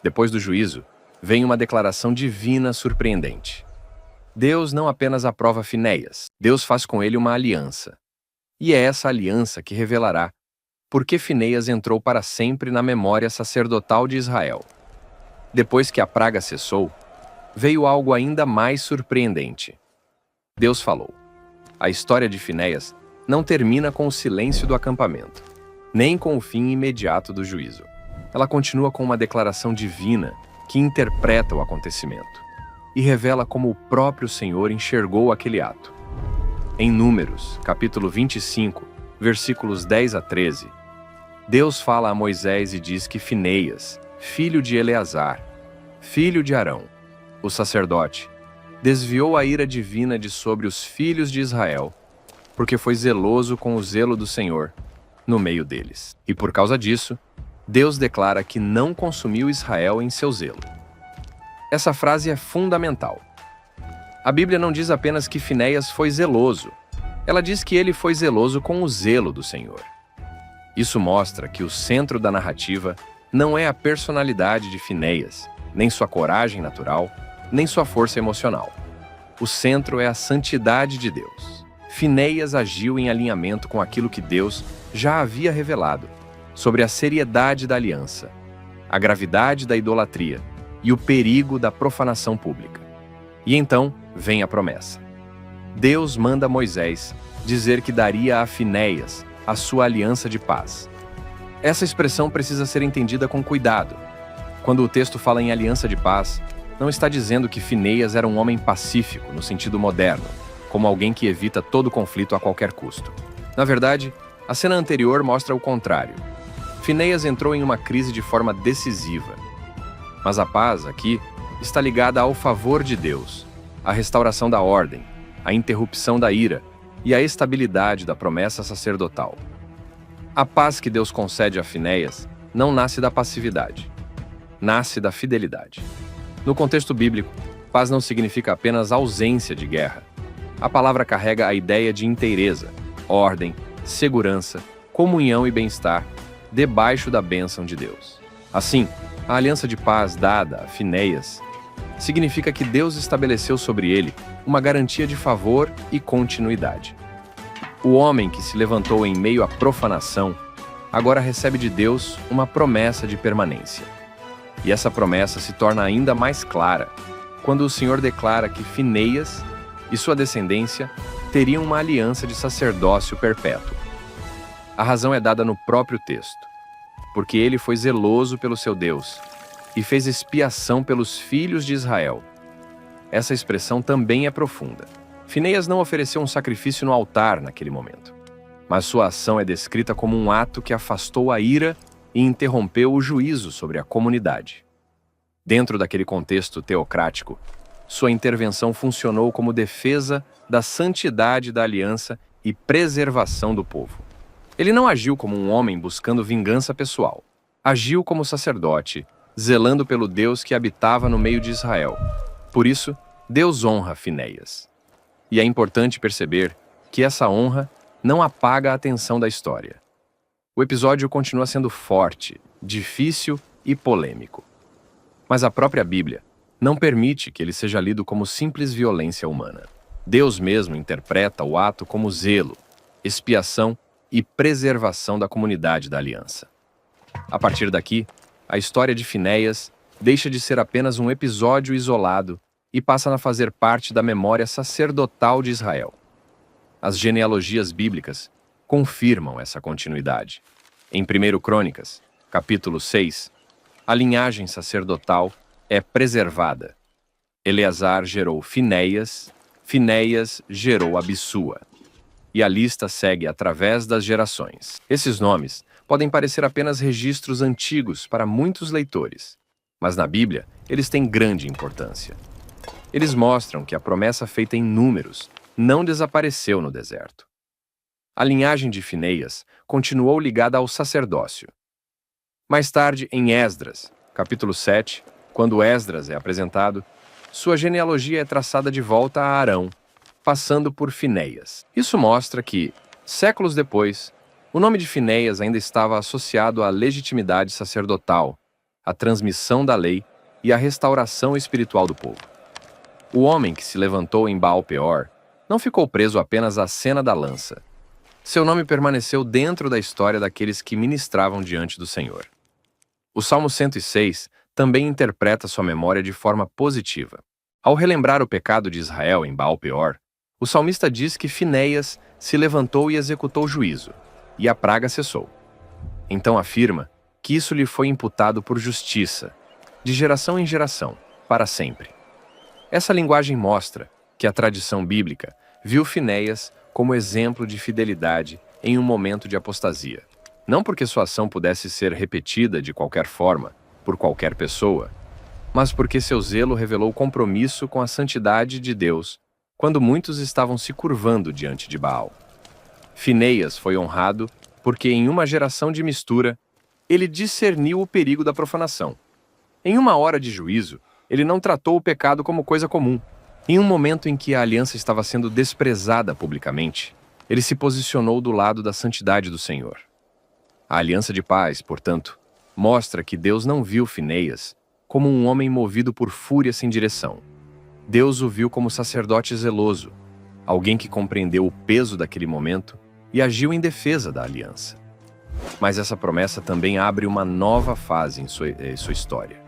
Depois do juízo, vem uma declaração divina surpreendente. Deus não apenas aprova Finéias, Deus faz com ele uma aliança. E é essa aliança que revelará por que Finéias entrou para sempre na memória sacerdotal de Israel. Depois que a praga cessou, veio algo ainda mais surpreendente. Deus falou. A história de Finéias não termina com o silêncio do acampamento, nem com o fim imediato do juízo. Ela continua com uma declaração divina que interpreta o acontecimento e revela como o próprio Senhor enxergou aquele ato. Em Números, capítulo 25, versículos 10 a 13, Deus fala a Moisés e diz que Finéias, filho de Eleazar, filho de Arão, o sacerdote, desviou a ira divina de sobre os filhos de Israel, porque foi zeloso com o zelo do Senhor no meio deles. E por causa disso, Deus declara que não consumiu Israel em seu zelo. Essa frase é fundamental. A Bíblia não diz apenas que Finéias foi zeloso, ela diz que ele foi zeloso com o zelo do Senhor. Isso mostra que o centro da narrativa não é a personalidade de Finéias, nem sua coragem natural, nem sua força emocional. O centro é a santidade de Deus. Finéias agiu em alinhamento com aquilo que Deus já havia revelado sobre a seriedade da aliança, a gravidade da idolatria e o perigo da profanação pública. E então vem a promessa. Deus manda Moisés dizer que daria a Finéias a sua aliança de paz. Essa expressão precisa ser entendida com cuidado. Quando o texto fala em aliança de paz, não está dizendo que Finéias era um homem pacífico no sentido moderno, como alguém que evita todo conflito a qualquer custo. Na verdade, a cena anterior mostra o contrário. Finéias entrou em uma crise de forma decisiva. Mas a paz, aqui, está ligada ao favor de Deus, à restauração da ordem, à interrupção da ira e à estabilidade da promessa sacerdotal. A paz que Deus concede a Finéias não nasce da passividade, nasce da fidelidade. No contexto bíblico, paz não significa apenas ausência de guerra. A palavra carrega a ideia de inteireza, ordem, segurança, comunhão e bem-estar debaixo da bênção de Deus. Assim, a aliança de paz dada a Finéias significa que Deus estabeleceu sobre ele uma garantia de favor e continuidade. O homem que se levantou em meio à profanação agora recebe de Deus uma promessa de permanência. E essa promessa se torna ainda mais clara quando o Senhor declara que Finéias e sua descendência teriam uma aliança de sacerdócio perpétuo. A razão é dada no próprio texto, porque ele foi zeloso pelo seu Deus e fez expiação pelos filhos de Israel. Essa expressão também é profunda. Finéias não ofereceu um sacrifício no altar naquele momento, mas sua ação é descrita como um ato que afastou a ira e interrompeu o juízo sobre a comunidade. Dentro daquele contexto teocrático, sua intervenção funcionou como defesa da santidade da aliança e preservação do povo. Ele não agiu como um homem buscando vingança pessoal. Agiu como sacerdote, zelando pelo Deus que habitava no meio de Israel. Por isso, Deus honra Finéias. E é importante perceber que essa honra não apaga a atenção da história. O episódio continua sendo forte, difícil e polêmico. Mas a própria Bíblia não permite que ele seja lido como simples violência humana. Deus mesmo interpreta o ato como zelo, expiação e preservação da comunidade da aliança. A partir daqui, a história de Finéias deixa de ser apenas um episódio isolado e passa a fazer parte da memória sacerdotal de Israel. As genealogias bíblicas confirmam essa continuidade. Em 1 Crônicas, capítulo 6, a linhagem sacerdotal é preservada. Eleazar gerou Finéias, Finéias gerou Abissua. E a lista segue através das gerações. Esses nomes podem parecer apenas registros antigos para muitos leitores, mas na Bíblia eles têm grande importância. Eles mostram que a promessa feita em Números não desapareceu no deserto. A linhagem de Finéias continuou ligada ao sacerdócio. Mais tarde, em Esdras, capítulo 7, quando Esdras é apresentado, sua genealogia é traçada de volta a Arão, passando por Finéias. Isso mostra que, séculos depois, o nome de Finéias ainda estava associado à legitimidade sacerdotal, à transmissão da lei e à restauração espiritual do povo. O homem que se levantou em Baal-Peor não ficou preso apenas à cena da lança. Seu nome permaneceu dentro da história daqueles que ministravam diante do Senhor. O Salmo 106 também interpreta sua memória de forma positiva. Ao relembrar o pecado de Israel em Baal-Peor, o salmista diz que Finéias se levantou e executou juízo, e a praga cessou. Então afirma que isso lhe foi imputado por justiça, de geração em geração, para sempre. Essa linguagem mostra que a tradição bíblica viu Finéias como exemplo de fidelidade em um momento de apostasia. Não porque sua ação pudesse ser repetida de qualquer forma, por qualquer pessoa, mas porque seu zelo revelou compromisso com a santidade de Deus quando muitos estavam se curvando diante de Baal. Finéias foi honrado porque em uma geração de mistura, ele discerniu o perigo da profanação. Em uma hora de juízo, ele não tratou o pecado como coisa comum. Em um momento em que a aliança estava sendo desprezada publicamente, ele se posicionou do lado da santidade do Senhor. A aliança de paz, portanto, mostra que Deus não viu Finéias como um homem movido por fúria sem direção. Deus o viu como sacerdote zeloso, alguém que compreendeu o peso daquele momento e agiu em defesa da aliança. Mas essa promessa também abre uma nova fase em sua história.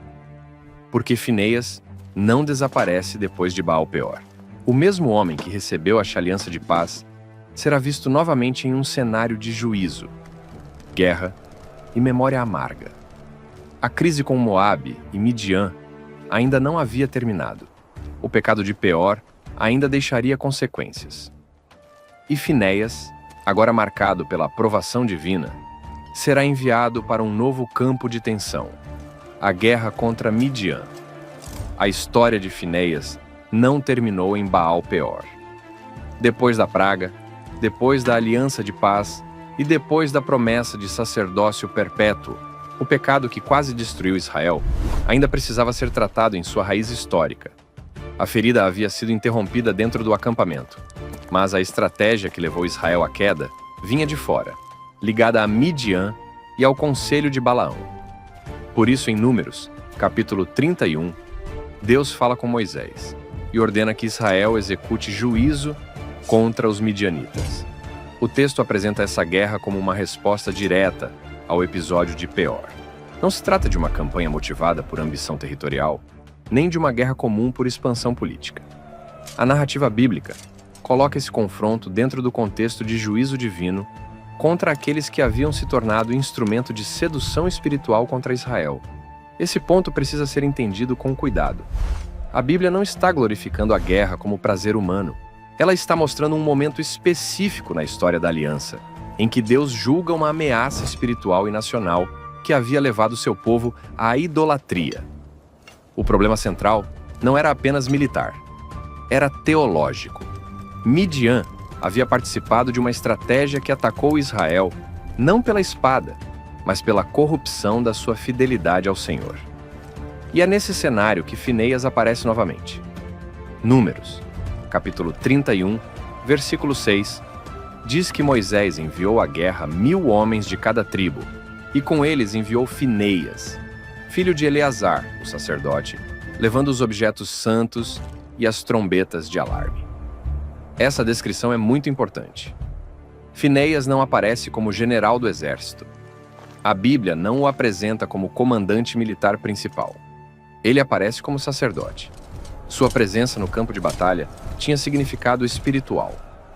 Porque Finéias não desaparece depois de Baal-Peor. O mesmo homem que recebeu a aliança de paz será visto novamente em um cenário de juízo, guerra e memória amarga. A crise com Moabe e Midian ainda não havia terminado. O pecado de Peor ainda deixaria consequências. E Finéias, agora marcado pela aprovação divina, será enviado para um novo campo de tensão, a guerra contra Midian. A história de Finéias não terminou em Baal-Peor. Depois da praga, depois da aliança de paz e depois da promessa de sacerdócio perpétuo, o pecado que quase destruiu Israel ainda precisava ser tratado em sua raiz histórica. A ferida havia sido interrompida dentro do acampamento, mas a estratégia que levou Israel à queda vinha de fora, ligada a Midian e ao conselho de Balaão. Por isso, em Números, capítulo 31, Deus fala com Moisés e ordena que Israel execute juízo contra os midianitas. O texto apresenta essa guerra como uma resposta direta ao episódio de Peor. Não se trata de uma campanha motivada por ambição territorial, nem de uma guerra comum por expansão política. A narrativa bíblica coloca esse confronto dentro do contexto de juízo divino contra aqueles que haviam se tornado instrumento de sedução espiritual contra Israel. Esse ponto precisa ser entendido com cuidado. A Bíblia não está glorificando a guerra como prazer humano. Ela está mostrando um momento específico na história da aliança, em que Deus julga uma ameaça espiritual e nacional que havia levado seu povo à idolatria. O problema central não era apenas militar, era teológico. Midian havia participado de uma estratégia que atacou Israel não pela espada, mas pela corrupção da sua fidelidade ao Senhor. E é nesse cenário que Finéias aparece novamente. Números, capítulo 31, versículo 6, diz que Moisés enviou à guerra 1000 homens de cada tribo, e com eles enviou Finéias, filho de Eleazar, o sacerdote, levando os objetos santos e as trombetas de alarme. Essa descrição é muito importante. Finéias não aparece como general do exército. A Bíblia não o apresenta como comandante militar principal. Ele aparece como sacerdote. Sua presença no campo de batalha tinha significado espiritual.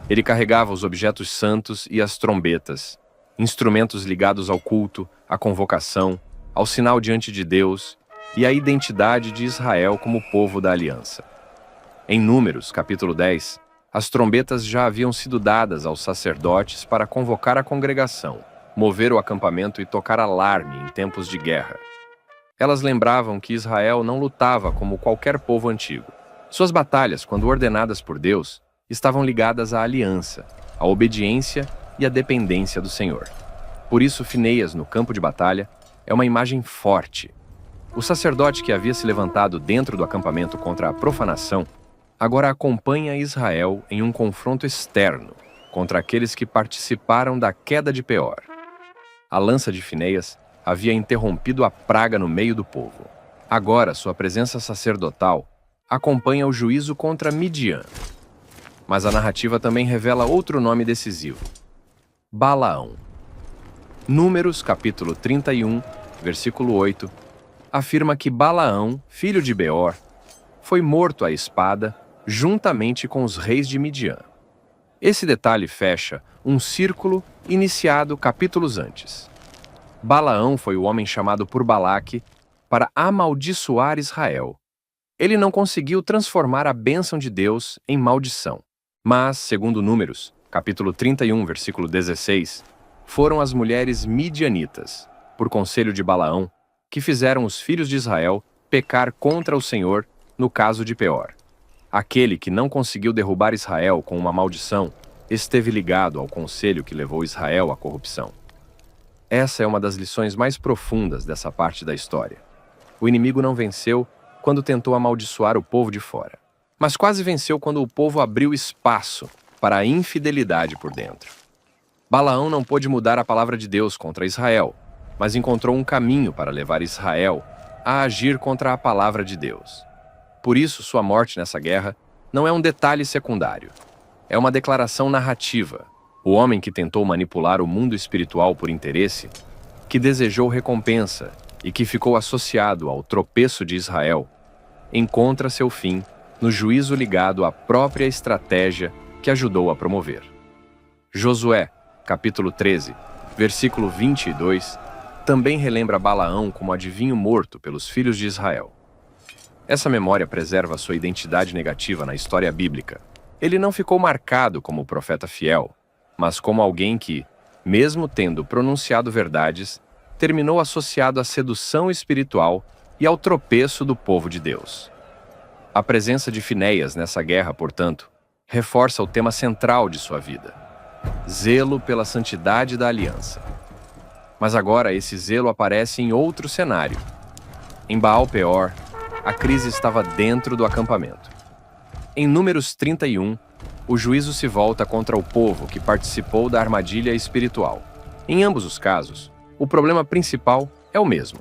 Ele carregava os objetos santos e as trombetas, instrumentos ligados ao culto, à convocação, ao sinal diante de Deus e à identidade de Israel como povo da aliança. Em Números, capítulo 10, as trombetas já haviam sido dadas aos sacerdotes para convocar a congregação, mover o acampamento e tocar alarme em tempos de guerra. Elas lembravam que Israel não lutava como qualquer povo antigo. Suas batalhas, quando ordenadas por Deus, estavam ligadas à aliança, à obediência e à dependência do Senhor. Por isso, Finéias, no campo de batalha, é uma imagem forte. O sacerdote que havia se levantado dentro do acampamento contra a profanação, agora acompanha Israel em um confronto externo contra aqueles que participaram da queda de Peor. A lança de Finéias havia interrompido a praga no meio do povo. Agora, sua presença sacerdotal acompanha o juízo contra Midian. Mas a narrativa também revela outro nome decisivo: Balaão. Números, capítulo 31, versículo 8, afirma que Balaão, filho de Beor, foi morto à espada juntamente com os reis de Midian. Esse detalhe fecha um círculo iniciado capítulos antes. Balaão foi o homem chamado por Balaque para amaldiçoar Israel. Ele não conseguiu transformar a bênção de Deus em maldição. Mas, segundo Números, capítulo 31, versículo 16, foram as mulheres midianitas, por conselho de Balaão, que fizeram os filhos de Israel pecar contra o Senhor no caso de Peor. Aquele que não conseguiu derrubar Israel com uma maldição esteve ligado ao conselho que levou Israel à corrupção. Essa é uma das lições mais profundas dessa parte da história. O inimigo não venceu quando tentou amaldiçoar o povo de fora, mas quase venceu quando o povo abriu espaço para a infidelidade por dentro. Balaão não pôde mudar a palavra de Deus contra Israel, mas encontrou um caminho para levar Israel a agir contra a palavra de Deus. Por isso, sua morte nessa guerra não é um detalhe secundário. É uma declaração narrativa. O homem que tentou manipular o mundo espiritual por interesse, que desejou recompensa e que ficou associado ao tropeço de Israel, encontra seu fim no juízo ligado à própria estratégia que ajudou a promover. Josué, capítulo 13, versículo 22, também relembra Balaão como adivinho morto pelos filhos de Israel. Essa memória preserva sua identidade negativa na história bíblica. Ele não ficou marcado como profeta fiel, mas como alguém que, mesmo tendo pronunciado verdades, terminou associado à sedução espiritual e ao tropeço do povo de Deus. A presença de Finéias nessa guerra, portanto, reforça o tema central de sua vida: zelo pela santidade da aliança. Mas agora esse zelo aparece em outro cenário. Em Baal-Peor, a crise estava dentro do acampamento. Em Números 31, o juízo se volta contra o povo que participou da armadilha espiritual. Em ambos os casos, o problema principal é o mesmo: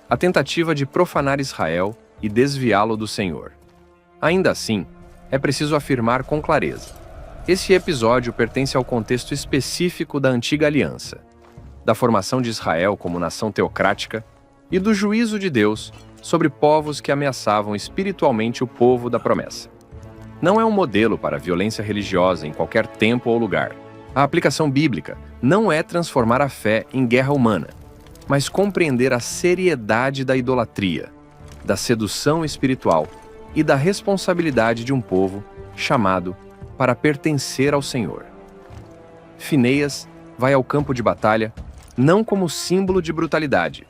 a tentativa de profanar Israel e desviá-lo do Senhor. Ainda assim, é preciso afirmar com clareza: esse episódio pertence ao contexto específico da antiga aliança, da formação de Israel como nação teocrática e do juízo de Deus sobre povos que ameaçavam espiritualmente o povo da promessa. Não é um modelo para a violência religiosa em qualquer tempo ou lugar. A aplicação bíblica não é transformar a fé em guerra humana, mas compreender a seriedade da idolatria, da sedução espiritual e da responsabilidade de um povo chamado para pertencer ao Senhor. Finéias vai ao campo de batalha não como símbolo de brutalidade,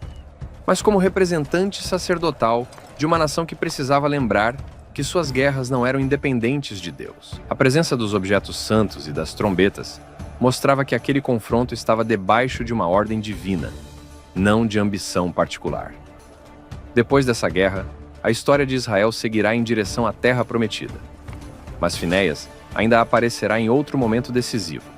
mas como representante sacerdotal de uma nação que precisava lembrar que suas guerras não eram independentes de Deus. A presença dos objetos santos e das trombetas mostrava que aquele confronto estava debaixo de uma ordem divina, não de ambição particular. Depois dessa guerra, a história de Israel seguirá em direção à Terra Prometida. Mas Finéias ainda aparecerá em outro momento decisivo.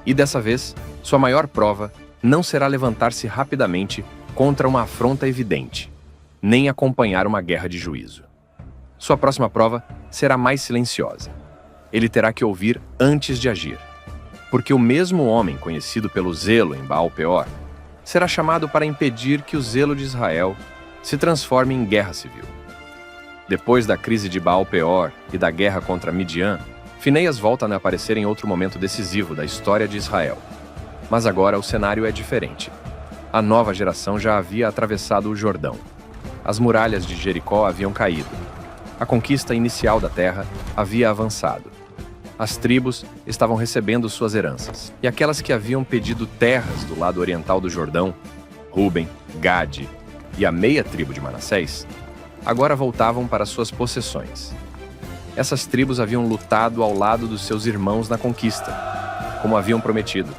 E dessa vez, sua maior prova não será levantar-se rapidamente contra uma afronta evidente, nem acompanhar uma guerra de juízo. Sua próxima prova será mais silenciosa. Ele terá que ouvir antes de agir, porque o mesmo homem conhecido pelo zelo em Baal-Peor será chamado para impedir que o zelo de Israel se transforme em guerra civil. Depois da crise de Baal-Peor e da guerra contra Midian, Finéias volta a aparecer em outro momento decisivo da história de Israel. Mas agora o cenário é diferente. A nova geração já havia atravessado o Jordão. As muralhas de Jericó haviam caído. A conquista inicial da terra havia avançado. As tribos estavam recebendo suas heranças. E aquelas que haviam pedido terras do lado oriental do Jordão, Ruben, Gade e a meia tribo de Manassés, agora voltavam para suas possessões. Essas tribos haviam lutado ao lado dos seus irmãos na conquista, como haviam prometido.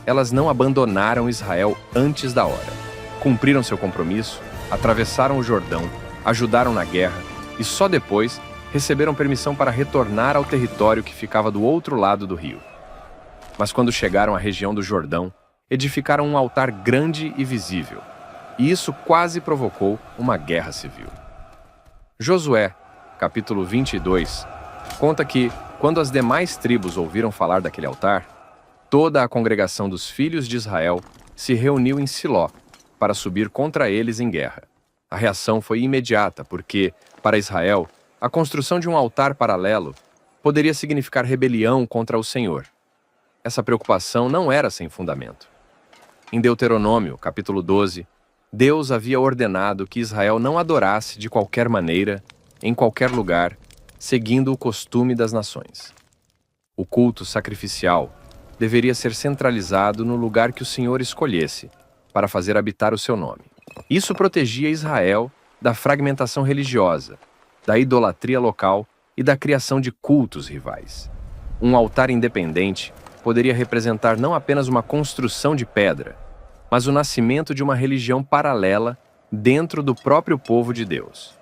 Elas não abandonaram Israel antes da hora. Cumpriram seu compromisso, atravessaram o Jordão, ajudaram na guerra e só depois receberam permissão para retornar ao território que ficava do outro lado do rio. Mas quando chegaram à região do Jordão, edificaram um altar grande e visível, e isso quase provocou uma guerra civil. Josué, capítulo 22, conta que, quando as demais tribos ouviram falar daquele altar, toda a congregação dos filhos de Israel se reuniu em Siló para subir contra eles em guerra. A reação foi imediata, porque, para Israel, a construção de um altar paralelo poderia significar rebelião contra o Senhor. Essa preocupação não era sem fundamento. Em Deuteronômio, capítulo 12, Deus havia ordenado que Israel não adorasse de qualquer maneira, em qualquer lugar, seguindo o costume das nações. O culto sacrificial deveria ser centralizado no lugar que o Senhor escolhesse para fazer habitar o seu nome. Isso protegia Israel da fragmentação religiosa, da idolatria local e da criação de cultos rivais. Um altar independente poderia representar não apenas uma construção de pedra, mas o nascimento de uma religião paralela dentro do próprio povo de Deus.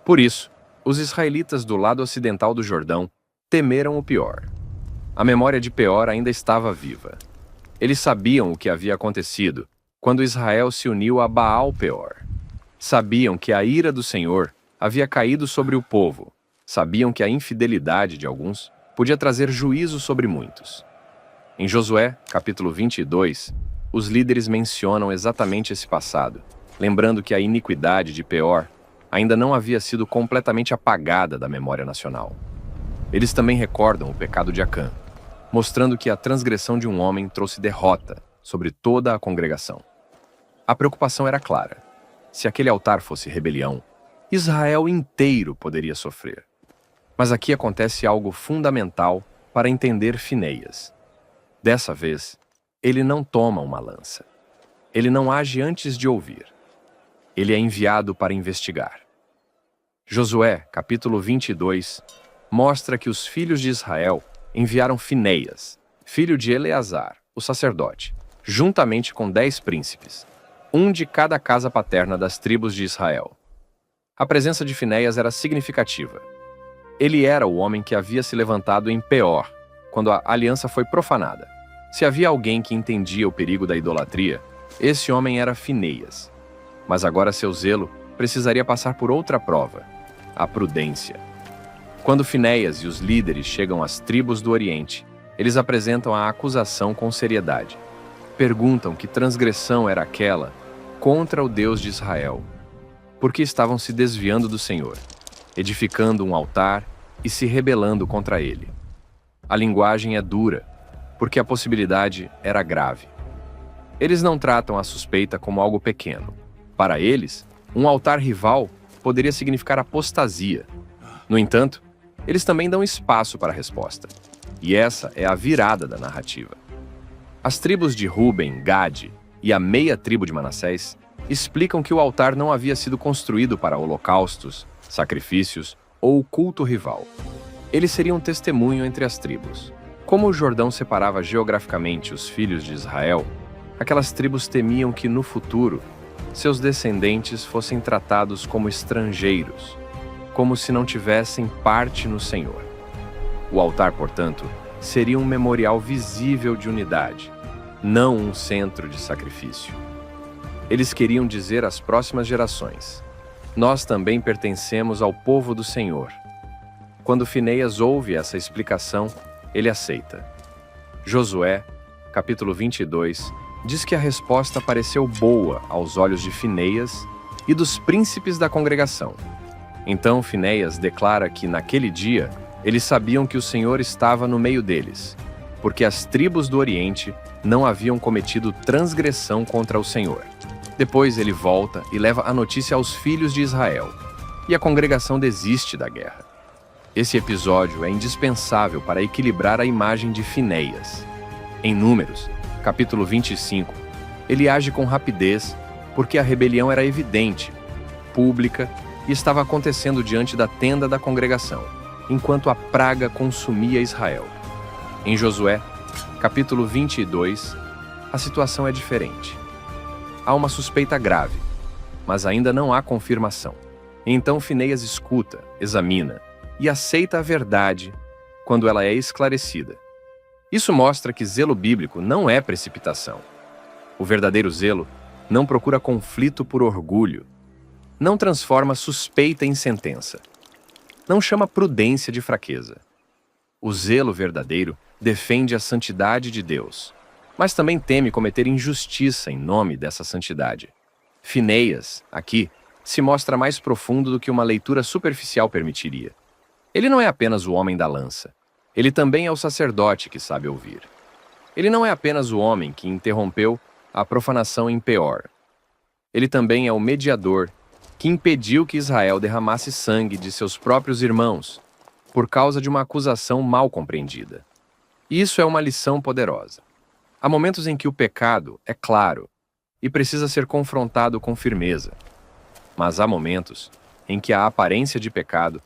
Por isso, os israelitas do lado ocidental do Jordão temeram o pior. A memória de Peor ainda estava viva. Eles sabiam o que havia acontecido quando Israel se uniu a Baal Peor. Sabiam que a ira do Senhor havia caído sobre o povo. Sabiam que a infidelidade de alguns podia trazer juízo sobre muitos. Em Josué, capítulo 22, os líderes mencionam exatamente esse passado, lembrando que a iniquidade de Peor ainda não havia sido completamente apagada da memória nacional. Eles também recordam o pecado de Acã, mostrando que a transgressão de um homem trouxe derrota sobre toda a congregação. A preocupação era clara. Se aquele altar fosse rebelião, Israel inteiro poderia sofrer. Mas aqui acontece algo fundamental para entender Finéias. Dessa vez, ele não toma uma lança. Ele não age antes de ouvir. Ele é enviado para investigar. Josué, capítulo 22, mostra que os filhos de Israel enviaram Finéias, filho de Eleazar, o sacerdote, juntamente com 10 príncipes, um de cada casa paterna das tribos de Israel. A presença de Finéias era significativa. Ele era o homem que havia se levantado em Peor, quando a aliança foi profanada. Se havia alguém que entendia o perigo da idolatria, esse homem era Finéias. Mas agora seu zelo precisaria passar por outra prova, a prudência. Quando Finéias e os líderes chegam às tribos do Oriente, eles apresentam a acusação com seriedade. Perguntam que transgressão era aquela contra o Deus de Israel, porque estavam se desviando do Senhor, edificando um altar e se rebelando contra ele. A linguagem é dura, porque a possibilidade era grave. Eles não tratam a suspeita como algo pequeno. Para eles, um altar rival poderia significar apostasia. No entanto, eles também dão espaço para a resposta. E essa é a virada da narrativa. As tribos de Ruben, Gade e a meia tribo de Manassés explicam que o altar não havia sido construído para holocaustos, sacrifícios ou culto rival. Eles seriam testemunho entre as tribos. Como o Jordão separava geograficamente os filhos de Israel, aquelas tribos temiam que, no futuro, seus descendentes fossem tratados como estrangeiros, como se não tivessem parte no Senhor. O altar, portanto, seria um memorial visível de unidade, não um centro de sacrifício. Eles queriam dizer às próximas gerações: nós também pertencemos ao povo do Senhor. Quando Finéias ouve essa explicação, ele aceita. Josué, capítulo 22, diz que a resposta pareceu boa aos olhos de Finéias e dos príncipes da congregação. Então Finéias declara que, naquele dia, eles sabiam que o Senhor estava no meio deles, porque as tribos do Oriente não haviam cometido transgressão contra o Senhor. Depois ele volta e leva a notícia aos filhos de Israel, e a congregação desiste da guerra. Esse episódio é indispensável para equilibrar a imagem de Finéias. Em Números, capítulo 25, ele age com rapidez porque a rebelião era evidente, pública e estava acontecendo diante da tenda da congregação, enquanto a praga consumia Israel. Em Josué, capítulo 22, a situação é diferente. Há uma suspeita grave, mas ainda não há confirmação. Então Finéias escuta, examina e aceita a verdade quando ela é esclarecida. Isso mostra que zelo bíblico não é precipitação. O verdadeiro zelo não procura conflito por orgulho, não transforma suspeita em sentença, não chama prudência de fraqueza. O zelo verdadeiro defende a santidade de Deus, mas também teme cometer injustiça em nome dessa santidade. Finéias, aqui, se mostra mais profundo do que uma leitura superficial permitiria. Ele não é apenas o homem da lança. Ele também é o sacerdote que sabe ouvir. Ele não é apenas o homem que interrompeu a profanação em Peor. Ele também é o mediador que impediu que Israel derramasse sangue de seus próprios irmãos por causa de uma acusação mal compreendida. Isso é uma lição poderosa. Há momentos em que o pecado é claro e precisa ser confrontado com firmeza. Mas há momentos em que a aparência de pecado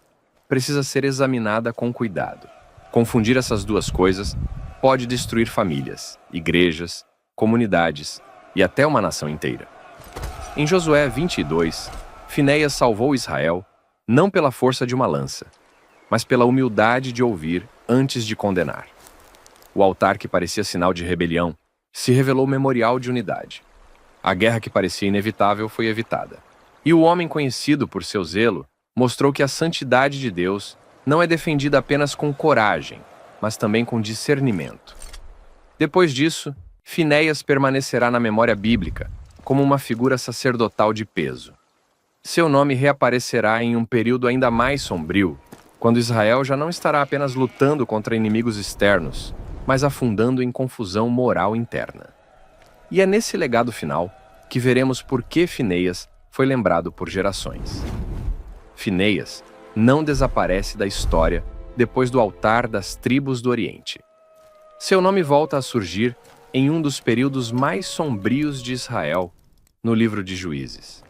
precisa ser examinada com cuidado. Confundir essas duas coisas pode destruir famílias, igrejas, comunidades e até uma nação inteira. Em Josué 22, Finéias salvou Israel não pela força de uma lança, mas pela humildade de ouvir antes de condenar. O altar que parecia sinal de rebelião se revelou memorial de unidade. A guerra que parecia inevitável foi evitada. E o homem conhecido por seu zelo mostrou que a santidade de Deus não é defendida apenas com coragem, mas também com discernimento. Depois disso, Finéias permanecerá na memória bíblica como uma figura sacerdotal de peso. Seu nome reaparecerá em um período ainda mais sombrio, quando Israel já não estará apenas lutando contra inimigos externos, mas afundando em confusão moral interna. E é nesse legado final que veremos por que Finéias foi lembrado por gerações. Finéias não desaparece da história depois do altar das tribos do Oriente. Seu nome volta a surgir em um dos períodos mais sombrios de Israel, no livro de Juízes.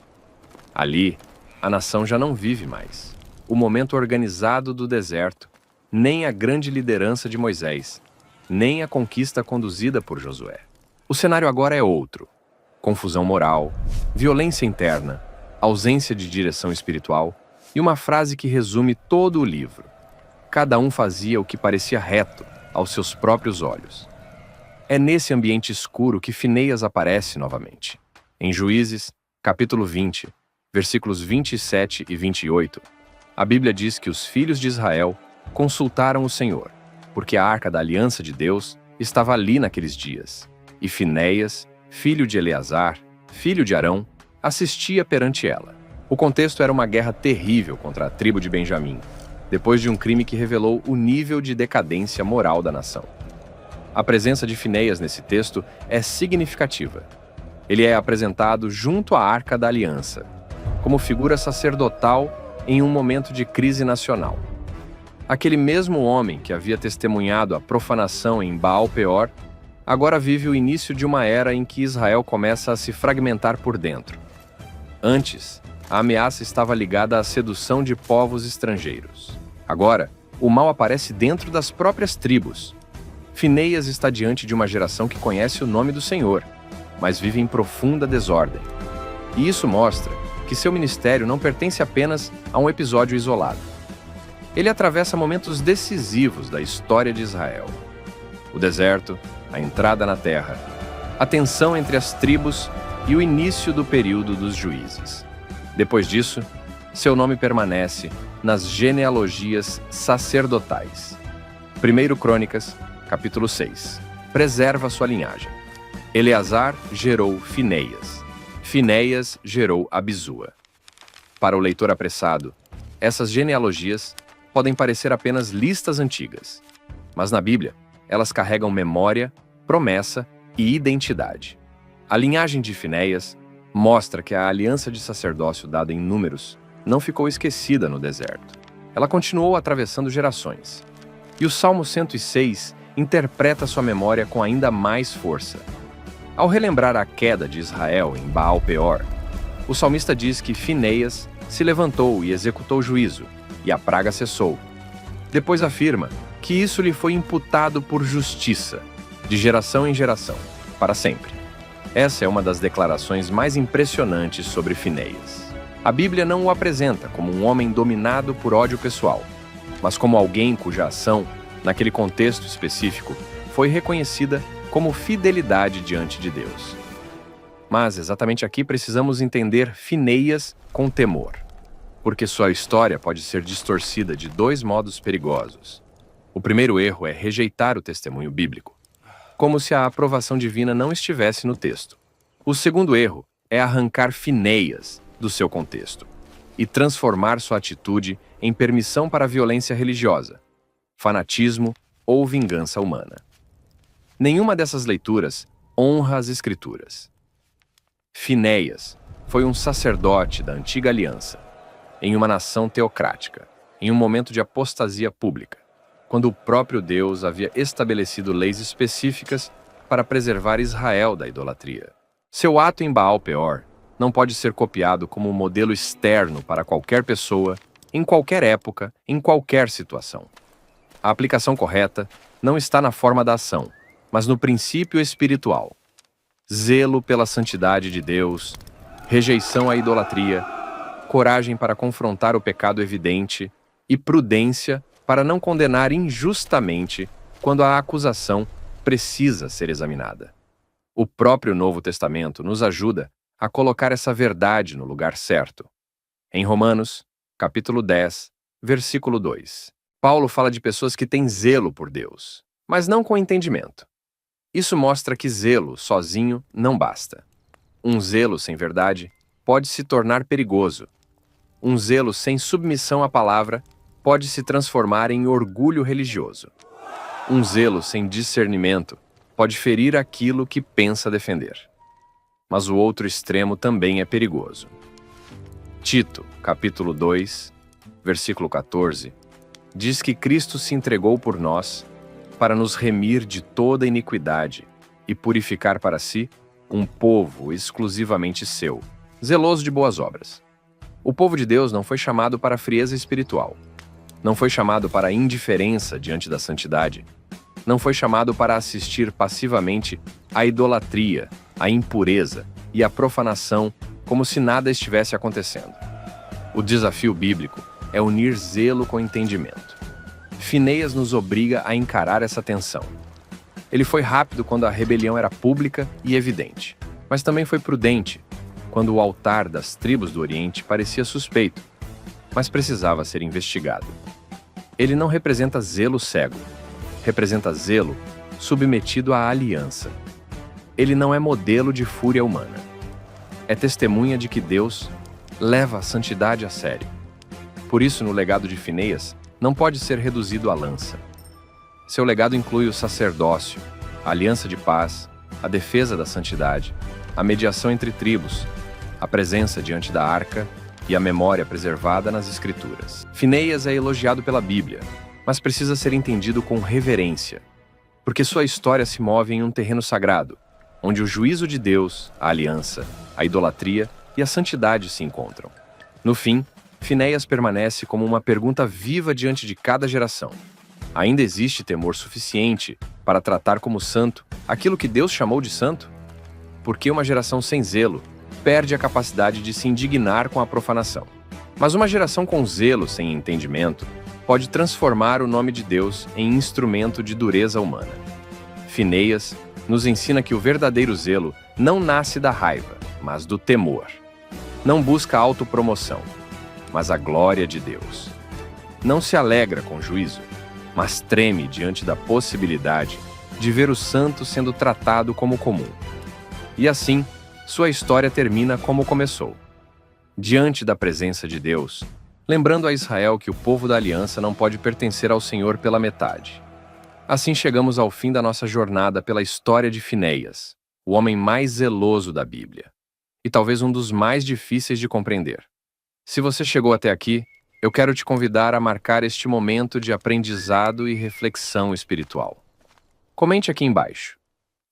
Ali, a nação já não vive mais. O momento organizado do deserto, nem a grande liderança de Moisés, nem a conquista conduzida por Josué. O cenário agora é outro. Confusão moral, violência interna, ausência de direção espiritual e uma frase que resume todo o livro. Cada um fazia o que parecia reto aos seus próprios olhos. É nesse ambiente escuro que Finéias aparece novamente. Em Juízes, capítulo 20, versículos 27 e 28, a Bíblia diz que os filhos de Israel consultaram o Senhor, porque a arca da aliança de Deus estava ali naqueles dias, e Finéias, filho de Eleazar, filho de Arão, assistia perante ela. O contexto era uma guerra terrível contra a tribo de Benjamim, depois de um crime que revelou o nível de decadência moral da nação. A presença de Finéias nesse texto é significativa. Ele é apresentado junto à Arca da Aliança, como figura sacerdotal em um momento de crise nacional. Aquele mesmo homem que havia testemunhado a profanação em Baal-Peor, agora vive o início de uma era em que Israel começa a se fragmentar por dentro. Antes, a ameaça estava ligada à sedução de povos estrangeiros. Agora, o mal aparece dentro das próprias tribos. Finéias está diante de uma geração que conhece o nome do Senhor, mas vive em profunda desordem. E isso mostra que seu ministério não pertence apenas a um episódio isolado. Ele atravessa momentos decisivos da história de Israel. O deserto, a entrada na terra, a tensão entre as tribos e o início do período dos juízes. Depois disso, seu nome permanece nas genealogias sacerdotais. 1 Crônicas, capítulo 6. Preserva sua linhagem. Eleazar gerou Finéias. Finéias gerou Abisua. Para o leitor apressado, essas genealogias podem parecer apenas listas antigas, mas na Bíblia, elas carregam memória, promessa e identidade. A linhagem de Finéias mostra que a aliança de sacerdócio dada em Números não ficou esquecida no deserto. Ela continuou atravessando gerações. E o Salmo 106 interpreta sua memória com ainda mais força. Ao relembrar a queda de Israel em Baal-Peor, o salmista diz que Finéias se levantou e executou juízo, e a praga cessou. Depois afirma que isso lhe foi imputado por justiça, de geração em geração, para sempre. Essa é uma das declarações mais impressionantes sobre Finéias. A Bíblia não o apresenta como um homem dominado por ódio pessoal, mas como alguém cuja ação, naquele contexto específico, foi reconhecida como fidelidade diante de Deus. Mas exatamente aqui precisamos entender Finéias com temor, porque sua história pode ser distorcida de dois modos perigosos. O primeiro erro é rejeitar o testemunho bíblico, como se a aprovação divina não estivesse no texto. O segundo erro é arrancar Finéias do seu contexto e transformar sua atitude em permissão para a violência religiosa, fanatismo ou vingança humana. Nenhuma dessas leituras honra as Escrituras. Finéias foi um sacerdote da antiga aliança, em uma nação teocrática, em um momento de apostasia pública, quando o próprio Deus havia estabelecido leis específicas para preservar Israel da idolatria. Seu ato em Baal-Peor não pode ser copiado como um modelo externo para qualquer pessoa, em qualquer época, em qualquer situação. A aplicação correta não está na forma da ação, mas no princípio espiritual. Zelo pela santidade de Deus, rejeição à idolatria, coragem para confrontar o pecado evidente e prudência para não condenar injustamente quando a acusação precisa ser examinada. O próprio Novo Testamento nos ajuda a colocar essa verdade no lugar certo. Em Romanos, capítulo 10, versículo 2, Paulo fala de pessoas que têm zelo por Deus, mas não com entendimento. Isso mostra que zelo sozinho não basta. Um zelo sem verdade pode se tornar perigoso. Um zelo sem submissão à palavra pode se transformar em orgulho religioso. Um zelo sem discernimento pode ferir aquilo que pensa defender. Mas o outro extremo também é perigoso. Tito, capítulo 2, versículo 14, diz que Cristo se entregou por nós para nos remir de toda iniquidade e purificar para si um povo exclusivamente seu, zeloso de boas obras. O povo de Deus não foi chamado para a frieza espiritual. Não foi chamado para a indiferença diante da santidade. Não foi chamado para assistir passivamente à idolatria, à impureza e à profanação como se nada estivesse acontecendo. O desafio bíblico é unir zelo com entendimento. Finéias nos obriga a encarar essa tensão. Ele foi rápido quando a rebelião era pública e evidente, mas também foi prudente quando o altar das tribos do Oriente parecia suspeito, mas precisava ser investigado. Ele não representa zelo cego, representa zelo submetido à aliança. Ele não é modelo de fúria humana. É testemunha de que Deus leva a santidade a sério. Por isso, no legado de Finéias, não pode ser reduzido à lança. Seu legado inclui o sacerdócio, a aliança de paz, a defesa da santidade, a mediação entre tribos, a presença diante da arca e a memória preservada nas Escrituras. Finéias é elogiado pela Bíblia, mas precisa ser entendido com reverência, porque sua história se move em um terreno sagrado, onde o juízo de Deus, a aliança, a idolatria e a santidade se encontram. No fim, Finéias permanece como uma pergunta viva diante de cada geração. Ainda existe temor suficiente para tratar como santo aquilo que Deus chamou de santo? Porque uma geração sem zelo perde a capacidade de se indignar com a profanação. Mas uma geração com zelo sem entendimento pode transformar o nome de Deus em instrumento de dureza humana. Finéias nos ensina que o verdadeiro zelo não nasce da raiva, mas do temor. Não busca autopromoção, mas a glória de Deus. Não se alegra com o juízo, mas treme diante da possibilidade de ver o santo sendo tratado como comum. E assim, sua história termina como começou. Diante da presença de Deus, lembrando a Israel que o povo da aliança não pode pertencer ao Senhor pela metade. Assim chegamos ao fim da nossa jornada pela história de Finéias, o homem mais zeloso da Bíblia, e talvez um dos mais difíceis de compreender. Se você chegou até aqui, eu quero te convidar a marcar este momento de aprendizado e reflexão espiritual. Comente aqui embaixo,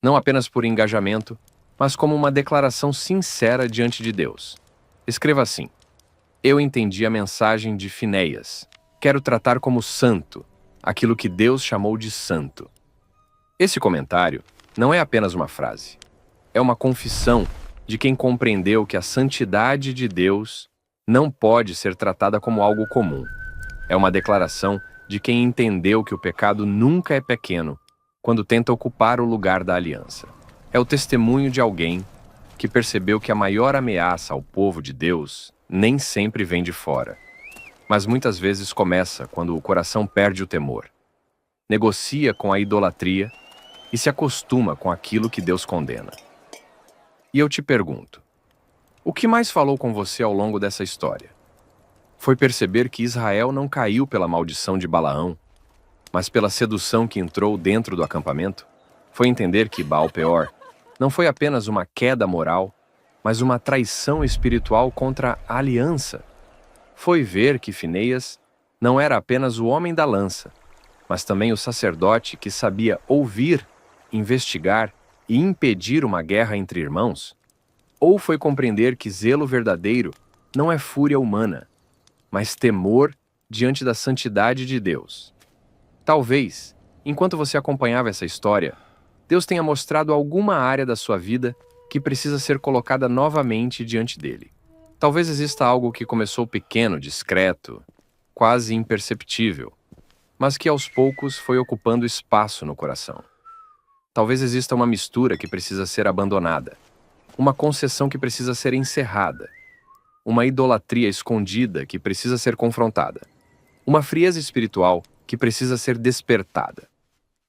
não apenas por engajamento, mas como uma declaração sincera diante de Deus. Escreva assim: eu entendi a mensagem de Finéias. Quero tratar como santo aquilo que Deus chamou de santo. Esse comentário não é apenas uma frase. É uma confissão de quem compreendeu que a santidade de Deus não pode ser tratada como algo comum. É uma declaração de quem entendeu que o pecado nunca é pequeno quando tenta ocupar o lugar da aliança. É o testemunho de alguém que percebeu que a maior ameaça ao povo de Deus nem sempre vem de fora, mas muitas vezes começa quando o coração perde o temor. negocia com a idolatria e se acostuma com aquilo que Deus condena. E eu te pergunto, o que mais falou com você ao longo dessa história? Foi perceber que Israel não caiu pela maldição de Balaão, mas pela sedução que entrou dentro do acampamento? Foi entender que Baal-peor não foi apenas uma queda moral, mas uma traição espiritual contra a aliança? Foi ver que Finéias não era apenas o homem da lança, mas também o sacerdote que sabia ouvir, investigar e impedir uma guerra entre irmãos? Ou foi compreender que zelo verdadeiro não é fúria humana, mas temor diante da santidade de Deus? Talvez, enquanto você acompanhava essa história, Deus tenha mostrado alguma área da sua vida que precisa ser colocada novamente diante dele. Talvez exista algo que começou pequeno, discreto, quase imperceptível, mas que aos poucos foi ocupando espaço no coração. Talvez exista uma mistura que precisa ser abandonada, uma concessão que precisa ser encerrada, uma idolatria escondida que precisa ser confrontada, uma frieza espiritual que precisa ser despertada.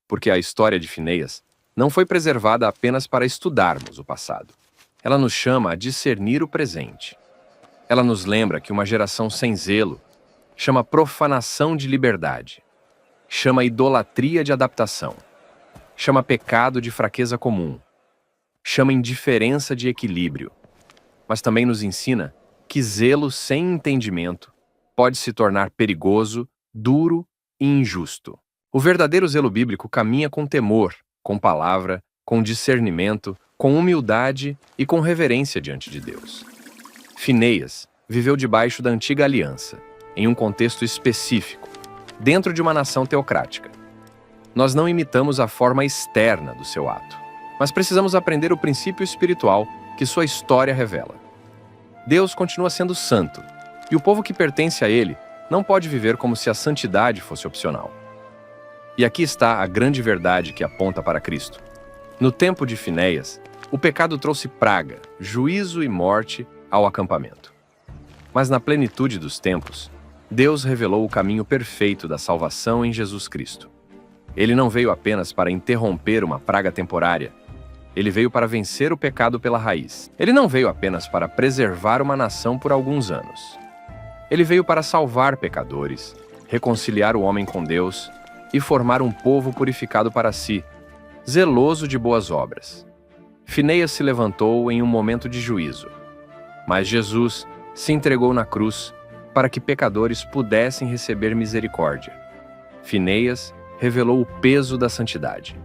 Porque a história de Finéias não foi preservada apenas para estudarmos o passado. Ela nos chama a discernir o presente. Ela nos lembra que uma geração sem zelo chama profanação de liberdade, chama idolatria de adaptação, chama pecado de fraqueza comum, chama indiferença de equilíbrio, mas também nos ensina que zelo sem entendimento pode se tornar perigoso, duro e injusto. O verdadeiro zelo bíblico caminha com temor, com palavra, com discernimento, com humildade e com reverência diante de Deus. Finéias viveu debaixo da antiga aliança, em um contexto específico, dentro de uma nação teocrática. Nós não imitamos a forma externa do seu ato, mas precisamos aprender o princípio espiritual que sua história revela. Deus continua sendo santo, e o povo que pertence a ele não pode viver como se a santidade fosse opcional. E aqui está a grande verdade que aponta para Cristo. No tempo de Finéias, o pecado trouxe praga, juízo e morte ao acampamento. Mas na plenitude dos tempos, Deus revelou o caminho perfeito da salvação em Jesus Cristo. Ele não veio apenas para interromper uma praga temporária. Ele veio para vencer o pecado pela raiz. Ele não veio apenas para preservar uma nação por alguns anos. Ele veio para salvar pecadores, reconciliar o homem com Deus e formar um povo purificado para si, zeloso de boas obras. Finéias se levantou em um momento de juízo, mas Jesus se entregou na cruz para que pecadores pudessem receber misericórdia. Finéias revelou o peso da santidade.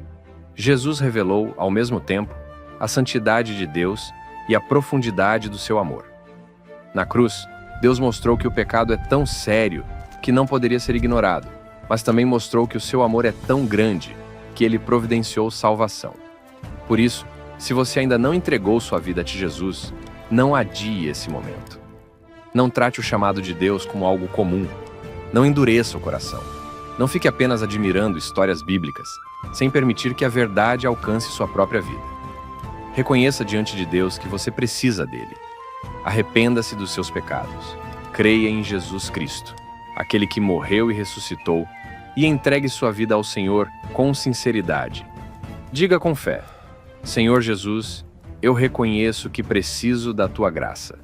Jesus revelou, ao mesmo tempo, a santidade de Deus e a profundidade do seu amor. Na cruz, Deus mostrou que o pecado é tão sério que não poderia ser ignorado, mas também mostrou que o seu amor é tão grande que ele providenciou salvação. Por isso, se você ainda não entregou sua vida a Jesus, não adie esse momento. Não trate o chamado de Deus como algo comum. Não endureça o coração. Não fique apenas admirando histórias bíblicas, sem permitir que a verdade alcance sua própria vida. Reconheça diante de Deus que você precisa dele. Arrependa-se dos seus pecados. Creia em Jesus Cristo, aquele que morreu e ressuscitou, e entregue sua vida ao Senhor com sinceridade. Diga com fé: Senhor Jesus, eu reconheço que preciso da tua graça.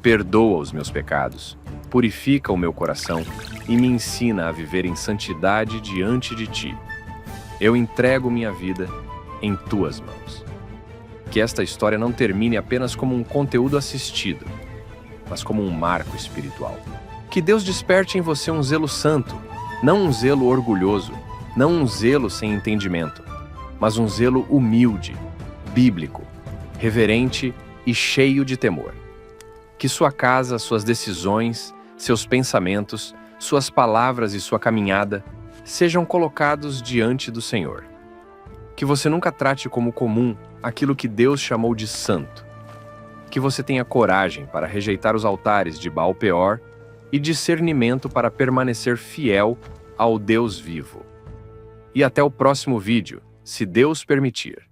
Perdoa os meus pecados, purifica o meu coração e me ensina a viver em santidade diante de ti. Eu entrego minha vida em tuas mãos. Que esta história não termine apenas como um conteúdo assistido, mas como um marco espiritual. Que Deus desperte em você um zelo santo, não um zelo orgulhoso, não um zelo sem entendimento, mas um zelo humilde, bíblico, reverente e cheio de temor. Que sua casa, suas decisões, seus pensamentos, suas palavras e sua caminhada sejam colocados diante do Senhor. Que você nunca trate como comum aquilo que Deus chamou de santo. Que você tenha coragem para rejeitar os altares de Baal-peor e discernimento para permanecer fiel ao Deus vivo. E até o próximo vídeo, se Deus permitir.